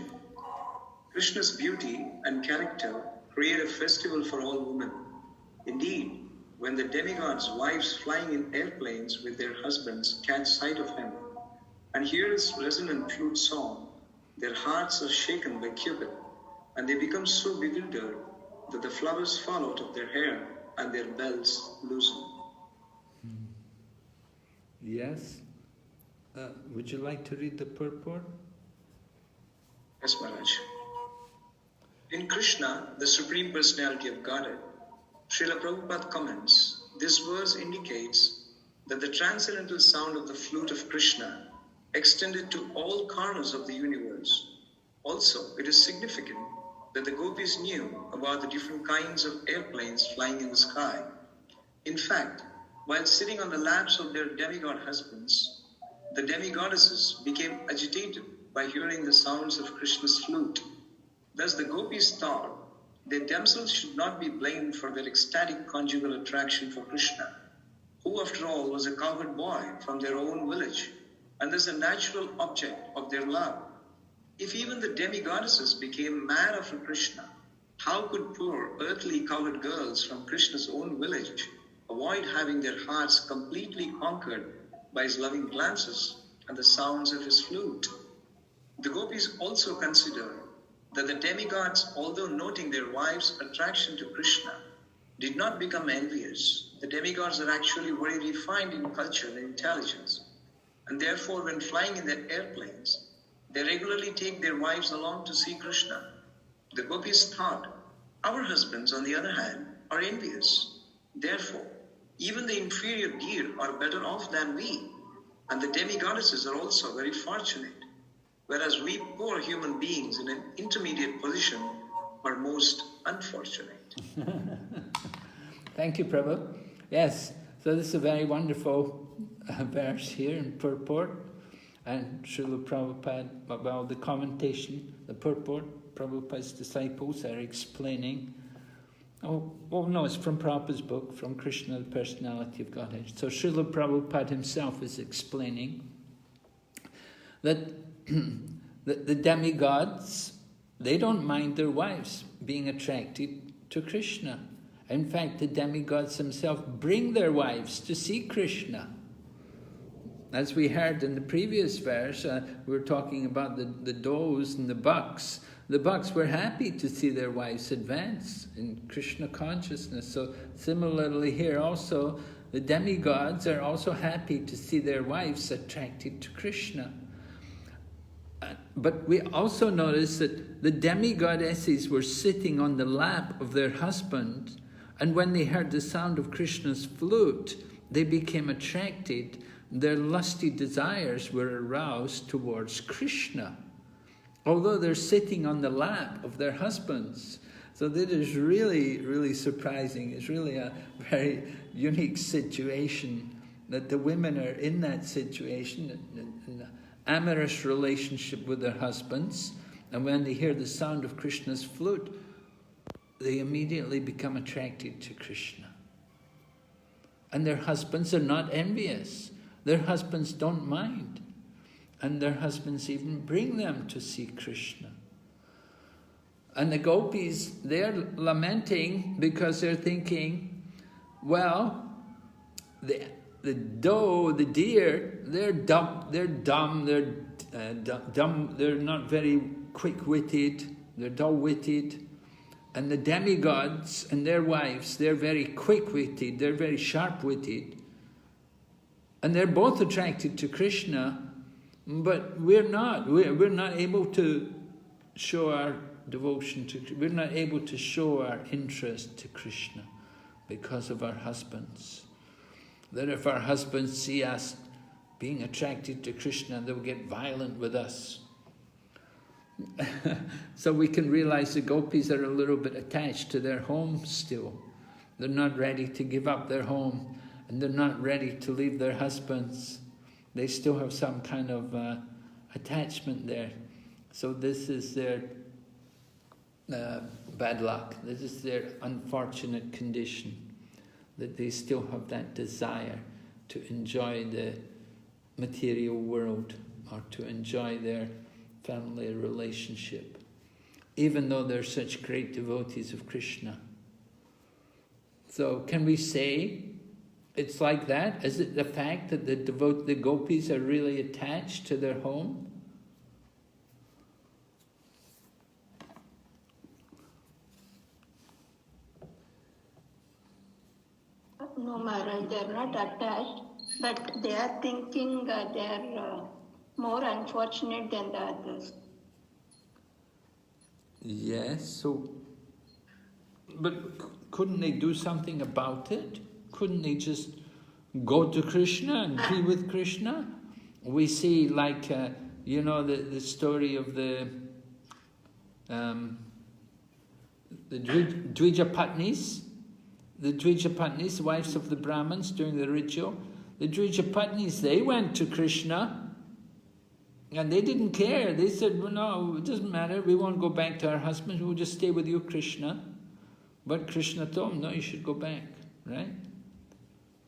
[SPEAKER 3] Krishna's beauty and character create a festival for all women. Indeed, when the demigods' wives flying in airplanes with their husbands catch sight of him and hear his resonant flute song, their hearts are shaken by Cupid, and they become so bewildered that the flowers fall out of their hair and their bells loosen.
[SPEAKER 2] Yes. Would you like to read the purport?
[SPEAKER 3] Yes, Maharaj. In Kṛṣṇa, the Supreme Personality of Godhead, Srila Prabhupada comments, this verse indicates that the transcendental sound of the flute of Kṛṣṇa extended to all corners of the universe. Also, it is significant that the Gopis knew about the different kinds of airplanes flying in the sky. In fact, while sitting on the laps of their demigod husbands, the demigoddesses became agitated by hearing the sounds of Krishna's flute. Thus the Gopis thought they themselves should not be blamed for their ecstatic conjugal attraction for Kṛṣṇa, who after all was a cowherd boy from their own village, and thus a natural object of their love. If even the demigoddesses became mad after Kṛṣṇa, how could poor earthly cowherd girls from Krishna's own village avoid having their hearts completely conquered by his loving glances and the sounds of his flute? The Gopis also considered that the demigods, although noting their wives' attraction to Kṛṣṇa, did not become envious. The demigods are actually very refined in culture and intelligence, and therefore when flying in their airplanes, they regularly take their wives along to see Kṛṣṇa. The Gopis thought, our husbands, on the other hand, are envious. Therefore, even the inferior deer are better off than we, and the demigoddesses are also very fortunate, whereas we poor human beings in an intermediate position are most unfortunate.
[SPEAKER 2] Thank you, Prabhu. Yes, so this is a very wonderful verse here in purport, and Srila Prabhupada, well, the commentation, the purport, Prabhupada's disciples are explaining. Oh, well, no, it's from Prabhupada's book, from Kṛṣṇa, the Personality of Godhead. So Srila Prabhupada himself is explaining that the demigods, they don't mind their wives being attracted to Kṛṣṇa. In fact, the demigods themselves bring their wives to see Kṛṣṇa. As we heard in the previous verse, we were talking about the does and the bucks. The bucks were happy to see their wives advance in Kṛṣṇa consciousness. So similarly here also, the demigods are also happy to see their wives attracted to Kṛṣṇa. But we also notice that the demigoddesses were sitting on the lap of their husband, and when they heard the sound of Kṛṣṇa's flute, they became attracted. Their lusty desires were aroused towards Kṛṣṇa, although they're sitting on the lap of their husbands. So that is really, really surprising. It's really a very unique situation that the women are in that situation, in an amorous relationship with their husbands, and when they hear the sound of Kṛṣṇa's flute, they immediately become attracted to Kṛṣṇa. And their husbands are not envious. Their husbands don't mind. And their husbands even bring them to see Kṛṣṇa. And the Gopis, they're lamenting because they're thinking, well, the deer, they're dumb, they're not very quick-witted, they're dull-witted. And the demigods and their wives, they're very quick-witted, they're very sharp-witted. And they're both attracted to Kṛṣṇa, but we're not able to show our devotion to, we're not able to show our interest to Kṛṣṇa because of our husbands. That if our husbands see us being attracted to Kṛṣṇa, they'll get violent with us. So we can realize the Gopis are a little bit attached to their home still. They're not ready to give up their home, and they're not ready to leave their husbands. They still have some kind of attachment there. So this is their bad luck. This is their unfortunate condition, that they still have that desire to enjoy the material world or to enjoy their family relationship, even though they're such great devotees of Kṛṣṇa. So can we say it's like that? Is it the fact that the gopis are really attached to their home?
[SPEAKER 11] No, Maharaj, they are not attached, but they are thinking they are more unfortunate than the others.
[SPEAKER 2] Yes, so, but couldn't they do something about it? Couldn't they just go to Kṛṣṇa and be with Kṛṣṇa? We see, like, you know, the story of the Dvijapatnis, the wives of the Brahmins during the ritual. The Dvijapatnis, they went to Kṛṣṇa and they didn't care. They said, well, no, it doesn't matter. We won't go back to our husbands. We'll just stay with you, Kṛṣṇa. But Kṛṣṇa told them, no, you should go back, right?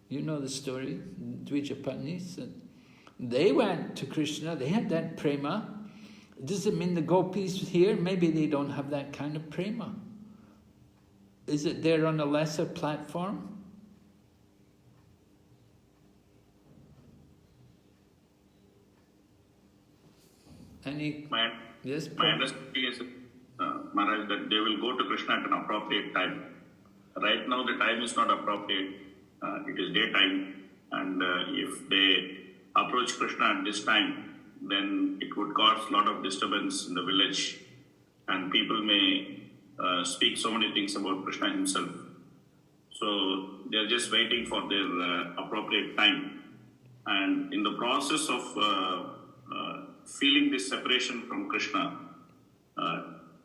[SPEAKER 2] You know the story, Dvijapatnis. They went to Kṛṣṇa. They had that prema. Does it mean the gopis here? Maybe they don't have that kind of prema. Is it there on a lesser platform?
[SPEAKER 9] Yes, my understanding is, Maharaj, that they will go to Kṛṣṇa at an appropriate time. Right now the time is not appropriate. It is daytime, and if they approach Kṛṣṇa at this time, then it would cause a lot of disturbance in the village, and people may speak so many things about Kṛṣṇa himself. So they are just waiting for their appropriate time. And in the process of feeling this separation from Kṛṣṇa,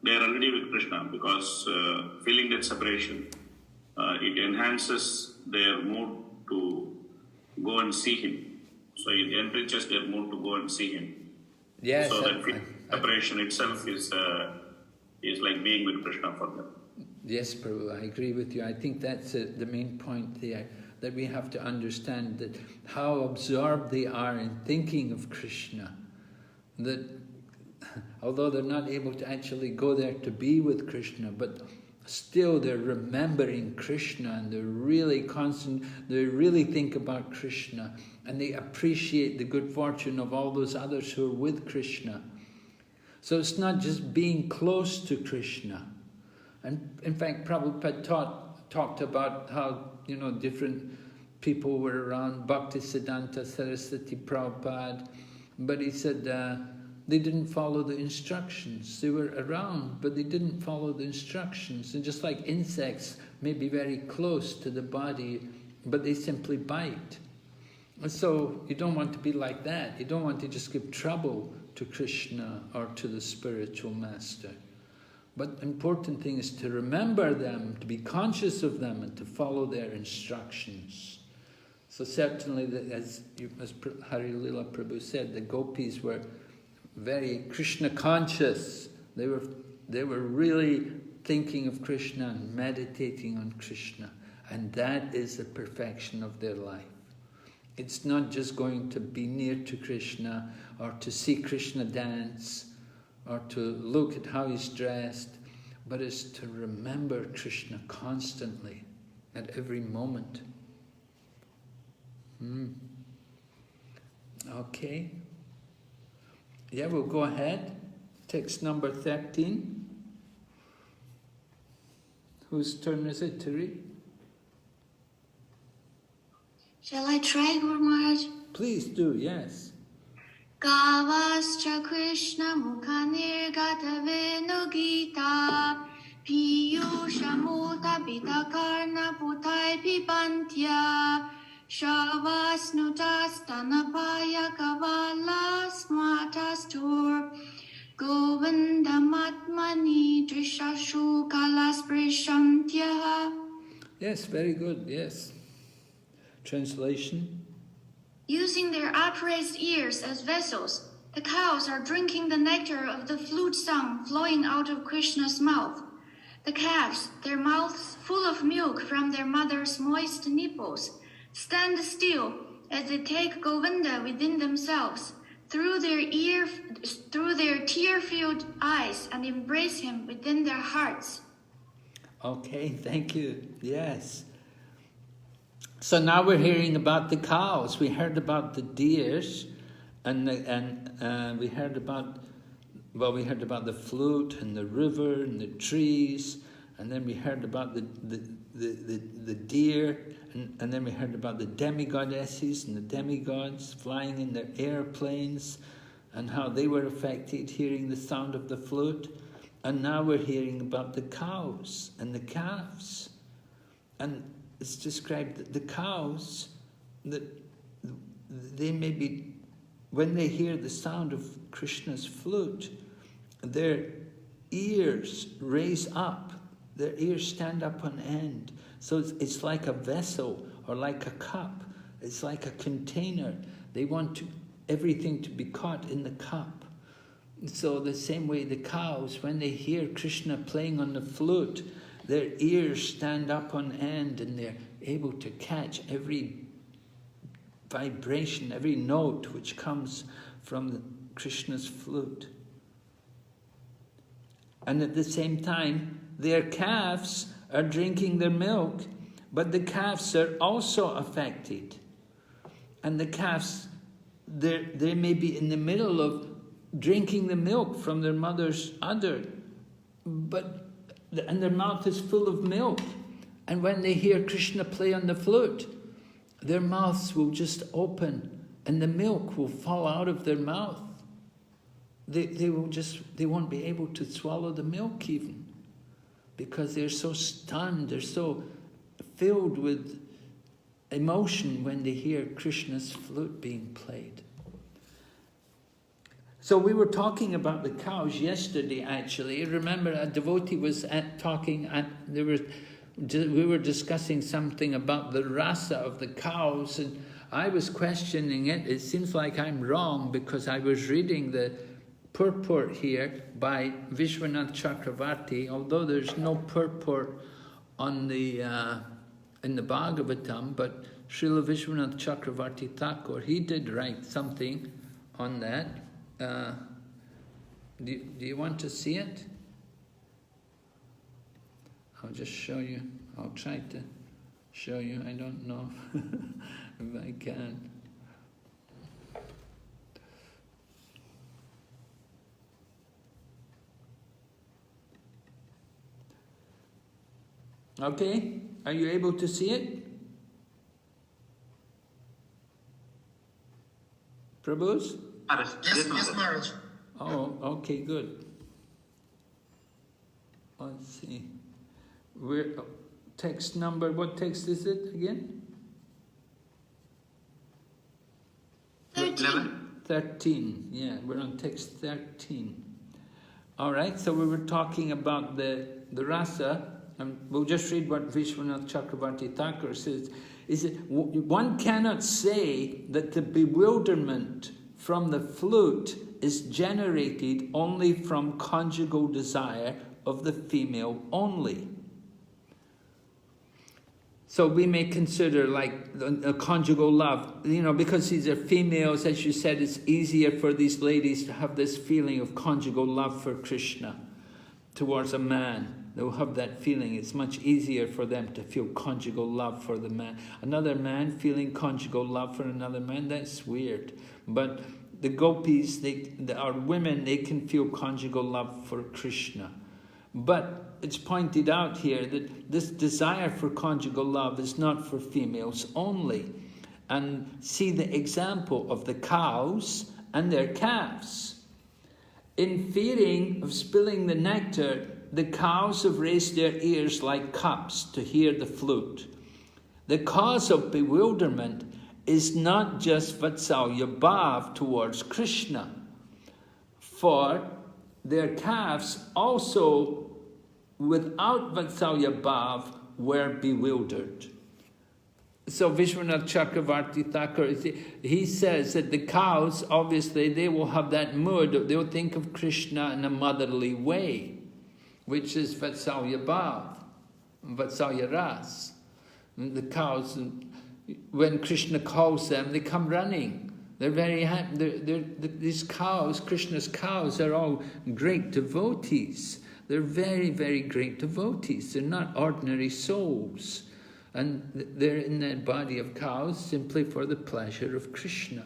[SPEAKER 9] they are already with Kṛṣṇa, because feeling that separation, it enhances their mood to go and see him. So it enriches their mood to go and see him.
[SPEAKER 2] Yes,
[SPEAKER 9] so that separation itself is like being with Kṛṣṇa for them.
[SPEAKER 2] Yes, Prabhu, I agree with you. I think that's the main point there, that we have to understand that how absorbed they are in thinking of Kṛṣṇa, that although they're not able to actually go there to be with Kṛṣṇa, but still they're remembering Kṛṣṇa, and they're really constant, they really think about Kṛṣṇa, and they appreciate the good fortune of all those others who are with Kṛṣṇa. So it's not just being close to Kṛṣṇa. And in fact, Prabhupada talked about how, you know, different people were around, BhaktiVedanta, Saraswati Prabhupada, but he said they didn't follow the instructions. They were around, but they didn't follow the instructions. And just like insects may be very close to the body, but they simply bite. And so you don't want to be like that. You don't want to just give trouble to Kṛṣṇa or to the spiritual master. But the important thing is to remember them, to be conscious of them, and to follow their instructions. So certainly, as Hari Lila Prabhu said, the gopis were very Kṛṣṇa conscious. They were really thinking of Kṛṣṇa and meditating on Kṛṣṇa. And that is the perfection of their life. It's not just going to be near to Kṛṣṇa or to see Kṛṣṇa dance or to look at how he's dressed, but it's to remember Kṛṣṇa constantly, at every moment. Okay. Yeah, we'll go ahead. Text number 13. Whose turn is it to read?
[SPEAKER 12] Shall I try, Guru Maharaj?
[SPEAKER 2] Please do, yes.
[SPEAKER 12] Gavascha Krishna Mukhanirgata Venugita Piyusha Muta Bitakarna Putai Pipantya Shavasnutas Tanapaya Kavalas Matastur Govindamatmani Drishashu Kalas Prishantya.
[SPEAKER 2] Yes, very good, yes. Translation?
[SPEAKER 12] Using their upraised ears as vessels, the cows are drinking the nectar of the flute song flowing out of Krishna's mouth. The calves, their mouths full of milk from their mother's moist nipples, stand still as they take Govinda within themselves, through their tear-filled eyes, and embrace him within their hearts.
[SPEAKER 2] Okay, thank you. Yes. So now we're hearing about the cows. We heard about the deers, and we heard about the flute and the river and the trees, and then we heard about the deer, and then we heard about the demigoddesses and the demigods flying in their airplanes, and how they were affected hearing the sound of the flute. And now we're hearing about the cows and the calves. And it's described that the cows, that they may be, when they hear the sound of Krishna's flute, their ears raise up, their ears stand up on end. So it's like a vessel or like a cup. It's like a container. They want everything to be caught in the cup. So the same way the cows, when they hear Krishna playing on the flute, their ears stand up on end and they're able to catch every vibration, every note which comes from Krishna's flute. And at the same time, their calves are drinking their milk, but the calves are also affected. And the calves, they may be in the middle of drinking the milk from their mother's udder, and their mouth is full of milk. And when they hear Krishna play on the flute, their mouths will just open and the milk will fall out of their mouth. They won't be able to swallow the milk even, because they're so stunned, they're so filled with emotion when they hear Krishna's flute being played. So we were talking about the cows yesterday, actually. Remember, a devotee was we were discussing something about the rasa of the cows, and I was questioning it. It seems like I'm wrong, because I was reading the purport here by Vishwanath Chakravarti, although there's no purport on the in the Bhagavatam, but Srila Vishwanath Chakravarti Thakur, he did write something on that. Do you want to see it? I'll just show you. I'll try to show you. I don't know if I can. Okay, are you able to see it? Prabhus?
[SPEAKER 5] Yes, Maharaj.
[SPEAKER 2] Oh, okay, good. Let's see. Text number, what text is it again? 13, yeah, we're on text 13. All right, so we were talking about the rasa, and we'll just read what Vishwanath Chakravarti Thakur says. One cannot say that the bewilderment from the flute is generated only from conjugal desire of the female only. So we may consider like a conjugal love, because these are females, as you said, it's easier for these ladies to have this feeling of conjugal love for Krishna towards a man. They'll have that feeling. It's much easier for them to feel conjugal love for the man. Another man feeling conjugal love for another man, that's weird. But the Gopīs, our women, they can feel conjugal love for Krishna. But it's pointed out here that this desire for conjugal love is not for females only. And see the example of the cows and their calves. In fearing of spilling the nectar, the cows have raised their ears like cups to hear the flute. The cause of bewilderment is not just Vatsalya Bhav towards Krishna, for their calves also, without Vatsalya Bhav, were bewildered. So Vishwanath Chakravarti Thakur, he says that the cows, obviously, they will have that mood, they'll think of Krishna in a motherly way, which is Vatsalya Bhav, Vatsalya Ras. And the cows, when Krishna calls them, they come running. They're very happy. These cows, Krishna's cows, are all great devotees. They're very, very great devotees. They're not ordinary souls. And they're in that body of cows simply for the pleasure of Krishna.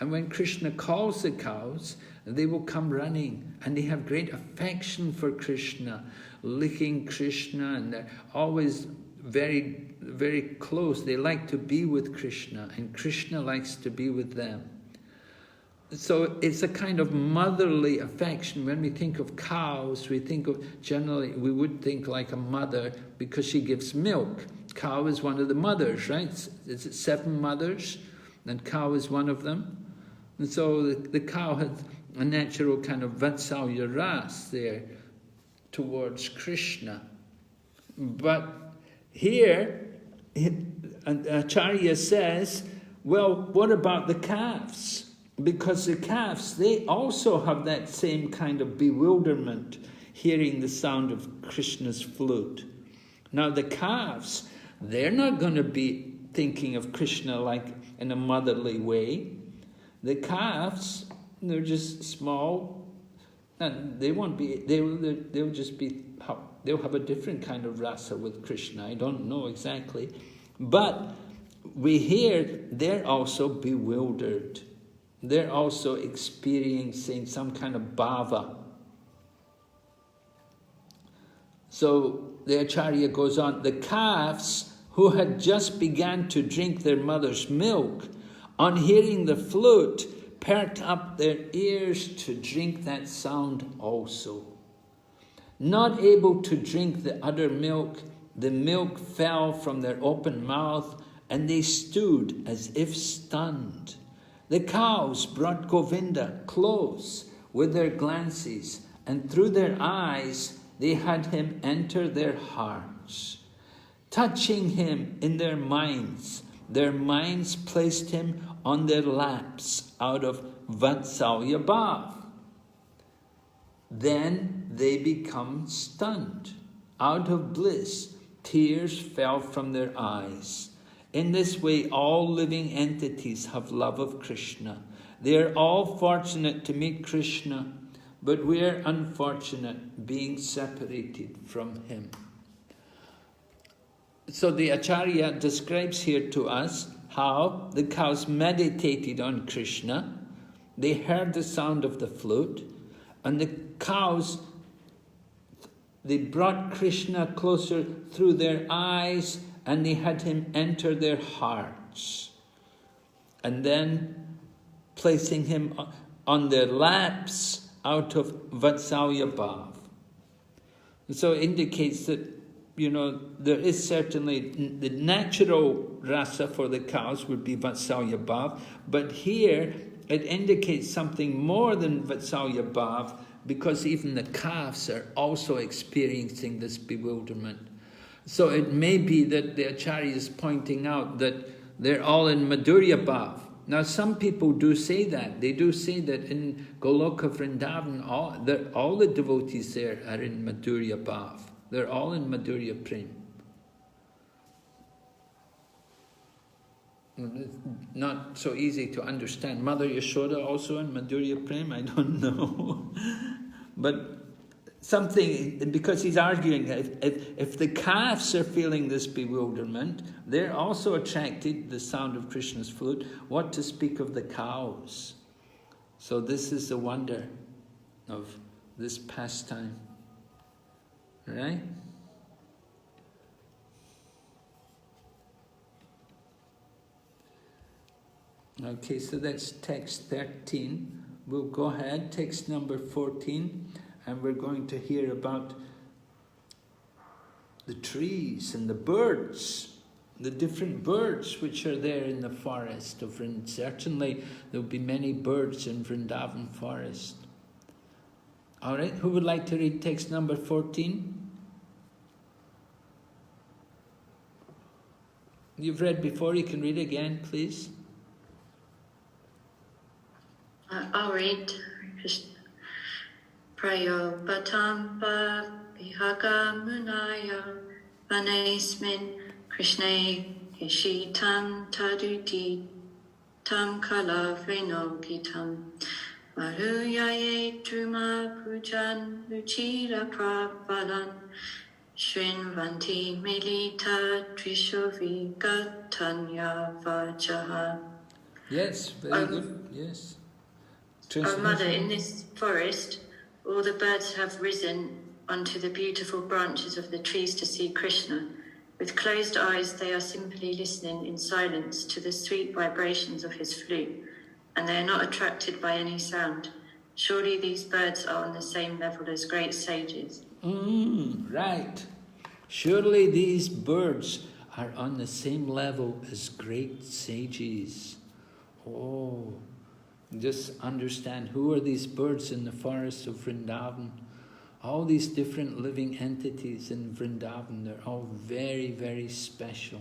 [SPEAKER 2] And when Krishna calls the cows, they will come running. And they have great affection for Krishna, licking Krishna, and they're always very, very close. They like to be with Krishna, and Krishna likes to be with them. So it's a kind of motherly affection. When we think of cows, we think of, generally, we would think like a mother because she gives milk. Cow is one of the mothers, right? Is it 7 mothers? And cow is one of them. And so the cow has a natural kind of Vatsalya Ras there towards Krishna. But here, Acharya says, well, what about the calves? Because the calves, they also have that same kind of bewilderment hearing the sound of Krishna's flute. Now the calves, they're not going to be thinking of Krishna like in a motherly way. The calves, they're just small, and they won't be. They'll just be. They'll have a different kind of rasa with Krishna. I don't know exactly, but we hear they're also bewildered. They're also experiencing some kind of bhava. So the Acharya goes on, the calves who had just begun to drink their mother's milk, on hearing the flute, perked up their ears to drink that sound also. Not able to drink the udder milk, the milk fell from their open mouth, and they stood as if stunned. The cows brought Govinda close with their glances, and through their eyes they had him enter their hearts. Touching him in their minds placed him on their laps out of Vatsalya Bhav. Then they become stunned. Out of bliss, tears fell from their eyes. In this way, all living entities have love of Krishna. They are all fortunate to meet Krishna, but we are unfortunate being separated from him. So the Acharya describes here to us how the cows meditated on Krishna. They heard the sound of the flute, and the cows, they brought Krishna closer through their eyes, and they had him enter their hearts. And then placing him on their laps out of Vatsalya Bhav. So it indicates that, there is certainly the natural rasa for the cows would be Vatsalya Bhav, but here it indicates something more than Vatsalya Bhav, because even the calves are also experiencing this bewilderment. So it may be that the Acharya is pointing out that they're all in Madhurya Bhav. Now some people do say that. They do say that in Goloka Vrindavan, all the devotees there are in Madhurya Bhav. They're all in Madhurya Prem. It's not so easy to understand. Mother Yashoda also in Madhurya Prem? I don't know. But something, because he's arguing, if the calves are feeling this bewilderment, they're also attracted to the sound of Krishna's flute. What to speak of the cows? So this is the wonder of this pastime. Right? Okay, so that's text 13. We'll go ahead, text number 14, and we're going to hear about the trees and the birds, the different birds which are there in the forest of Vrindavan. Certainly there will be many birds in Vrindavan forest. All right, who would like to read text number 14? You've read before, you can read again, please.
[SPEAKER 13] I'll read. Prayo Patampa Vihaga Munaya Vanesmin Krishna Hishitam Taduti Tam Kala Vreno Gitam Maruyaye Druma Pujan Luchira Pravalan Shrinvanti Melita Trishovi Gatanya Vajaha.
[SPEAKER 2] Yes, very good, yes.
[SPEAKER 13] Our mother, in this forest, all the birds have risen onto the beautiful branches of the trees to see Kṛṣṇa. With closed eyes, they are simply listening in silence to the sweet vibrations of his flute, and they are not attracted by any sound. Surely these birds are on the same level as great sages.
[SPEAKER 2] Right. Surely these birds are on the same level as great sages. Oh. Just understand, who are these birds in the forests of Vrindavan? All these different living entities in Vrindavan, they're all very, very special.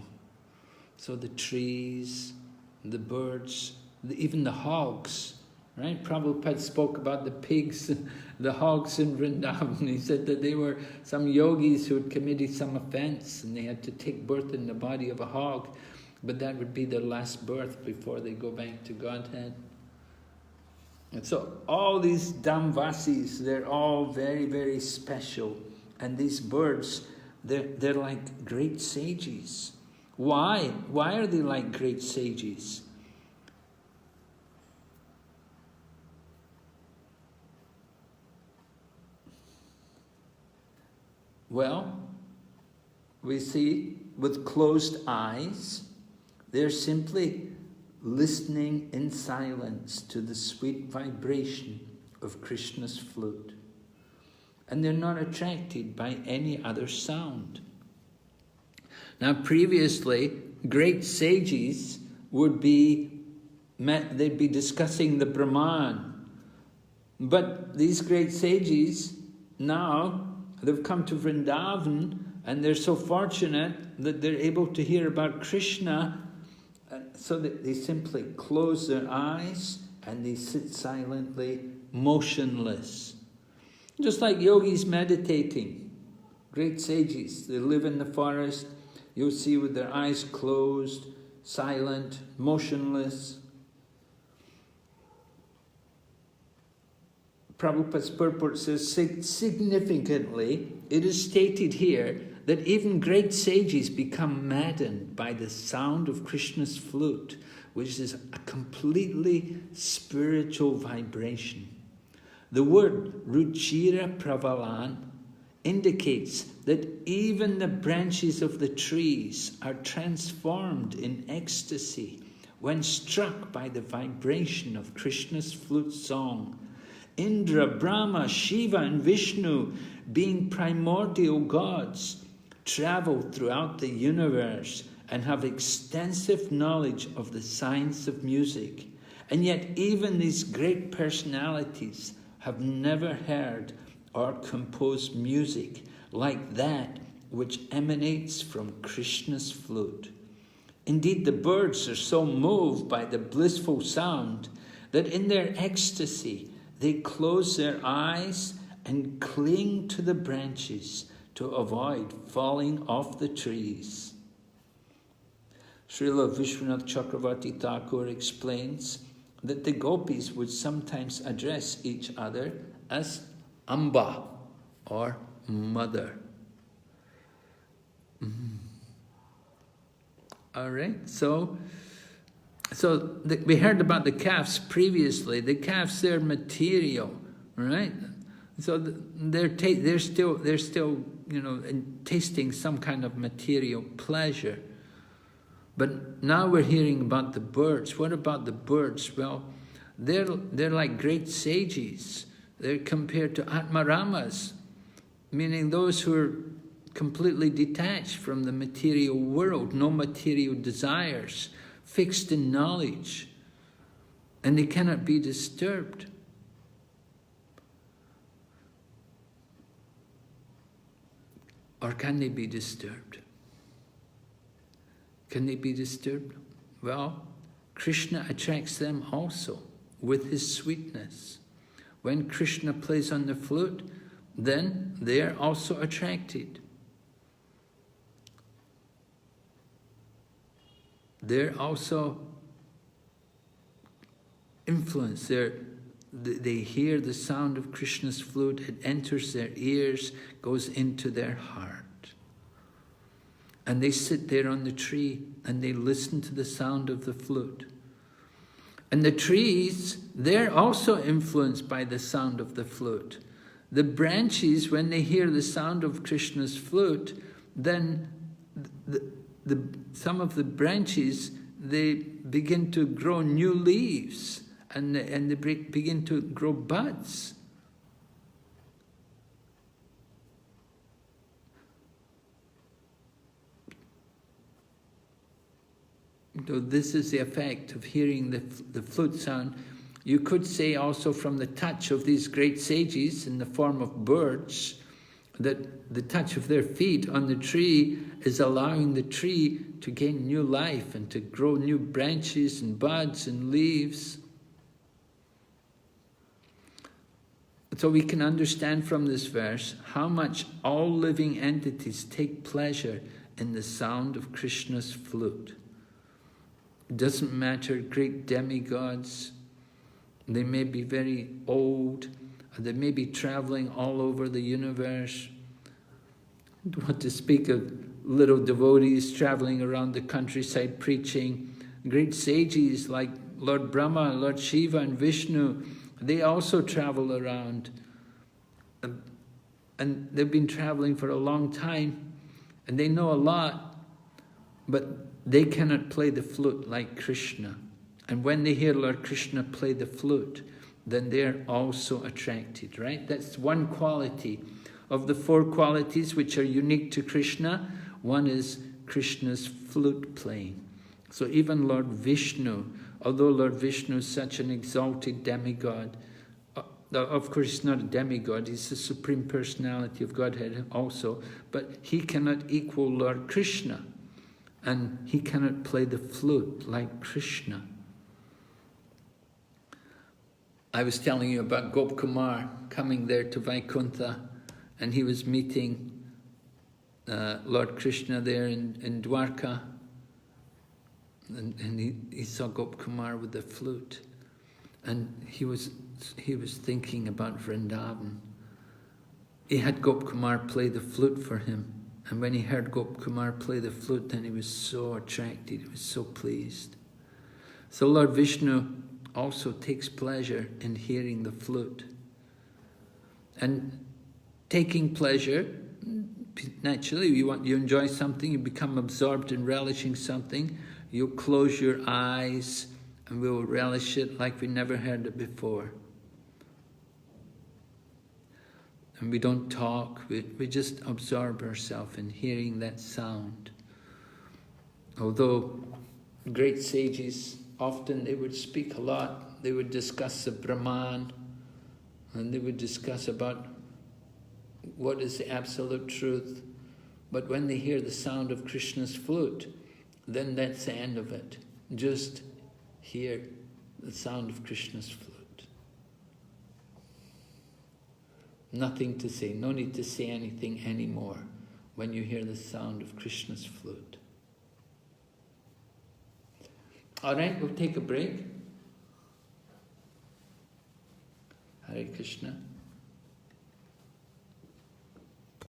[SPEAKER 2] So the trees, the birds, even the hogs, right? Prabhupada spoke about the pigs, the hogs in Vrindavan. He said that they were some yogis who had committed some offense and they had to take birth in the body of a hog, but that would be their last birth before they go back to Godhead. And so all these Dhamvasis, they're all very, very special. And these birds, they're like great sages. Why? Why are they like great sages? Well, we see with closed eyes, they're simply listening in silence to the sweet vibration of Krishna's flute. And they're not attracted by any other sound. Now previously, great sages would they'd be discussing the Brahman. But these great sages, now, they've come to Vrindavan and they're so fortunate that they're able to hear about Kṛṣṇa. So that they simply close their eyes and they sit silently, motionless. Just like yogis meditating. Great sages, they live in the forest, you'll see with their eyes closed, silent, motionless. Prabhupada's purport says, significantly, it is stated here that even great sages become maddened by the sound of Krishna's flute, which is a completely spiritual vibration. The word Ruchira Pravalan indicates that even the branches of the trees are transformed in ecstasy when struck by the vibration of Krishna's flute song. Indra, Brahma, Shiva and Vishnu, being primordial gods, travel throughout the universe and have extensive knowledge of the science of music. And yet even these great personalities have never heard or composed music like that which emanates from Krishna's flute. Indeed, the birds are so moved by the blissful sound that in their ecstasy they close their eyes and cling to the branches to avoid falling off the trees. Srila Vishwanath Chakravarti Thakur explains that the Gopis would sometimes address each other as Amba, or Mother. All right, so we heard about the calves previously. The calves, they're material, right? So they're still tasting some kind of material pleasure. But now we're hearing about the birds. What about the birds? Well, they're like great sages. They're compared to Atmaramas, meaning those who are completely detached from the material world, no material desires, fixed in knowledge, and they cannot be disturbed. Or can they be disturbed? Can they be disturbed? Well, Kṛṣṇa attracts them also with his sweetness. When Kṛṣṇa plays on the flute, then they are also attracted. They're also influenced. They hear the sound of Kṛṣṇa's flute, it enters their ears, goes into their heart. And they sit there on the tree and they listen to the sound of the flute. And the trees, they're also influenced by the sound of the flute. The branches, when they hear the sound of Kṛṣṇa's flute, then some of the branches, they begin to grow new leaves and they begin to grow buds. So this is the effect of hearing the flute sound. You could say also from the touch of these great sages in the form of birds, that the touch of their feet on the tree is allowing the tree to gain new life and to grow new branches and buds and leaves. So we can understand from this verse how much all living entities take pleasure in the sound of Kṛṣṇa's flute. It doesn't matter, great demigods, they may be very old, or they may be traveling all over the universe. I don't want to speak of little devotees traveling around the countryside preaching. Great sages like Lord Brahma, Lord Shiva and Vishnu, they also travel around. And they've been traveling for a long time, and they know a lot, but they cannot play the flute like Kṛṣṇa. And when they hear Lord Kṛṣṇa play the flute, then they're also attracted, right? That's one quality. Of the 4 qualities which are unique to Kṛṣṇa, one is Kṛṣṇa's flute playing. So even Lord Vishnu, although Lord Vishnu is such an exalted demigod, of course he's not a demigod, he's the Supreme Personality of Godhead also, but he cannot equal Lord Kṛṣṇa, and he cannot play the flute like Kṛṣṇa. I was telling you about Gopkumar coming there to Vaikuntha, and he was meeting Lord Kṛṣṇa there in Dwarka, and he saw Gopkumar with the flute, and he was thinking about Vrindavan. He had Gopkumar play the flute for him, and when he heard Gopkumar play the flute, then he was so attracted, he was so pleased. So Lord Vishnu also takes pleasure in hearing the flute. And taking pleasure, naturally, you enjoy something, you become absorbed in relishing something, you'll close your eyes and we'll relish it like we never heard it before. And we don't talk, we just absorb ourselves in hearing that sound. Although great sages, often they would speak a lot, they would discuss the Brahman, and they would discuss about what is the absolute truth. But when they hear the sound of Kṛṣṇa's flute, then that's the end of it. Just hear the sound of Kṛṣṇa's flute. Nothing to say, no need to say anything anymore when you hear the sound of Kṛṣṇa's flute. All right, we'll take a break. Hare Krishna.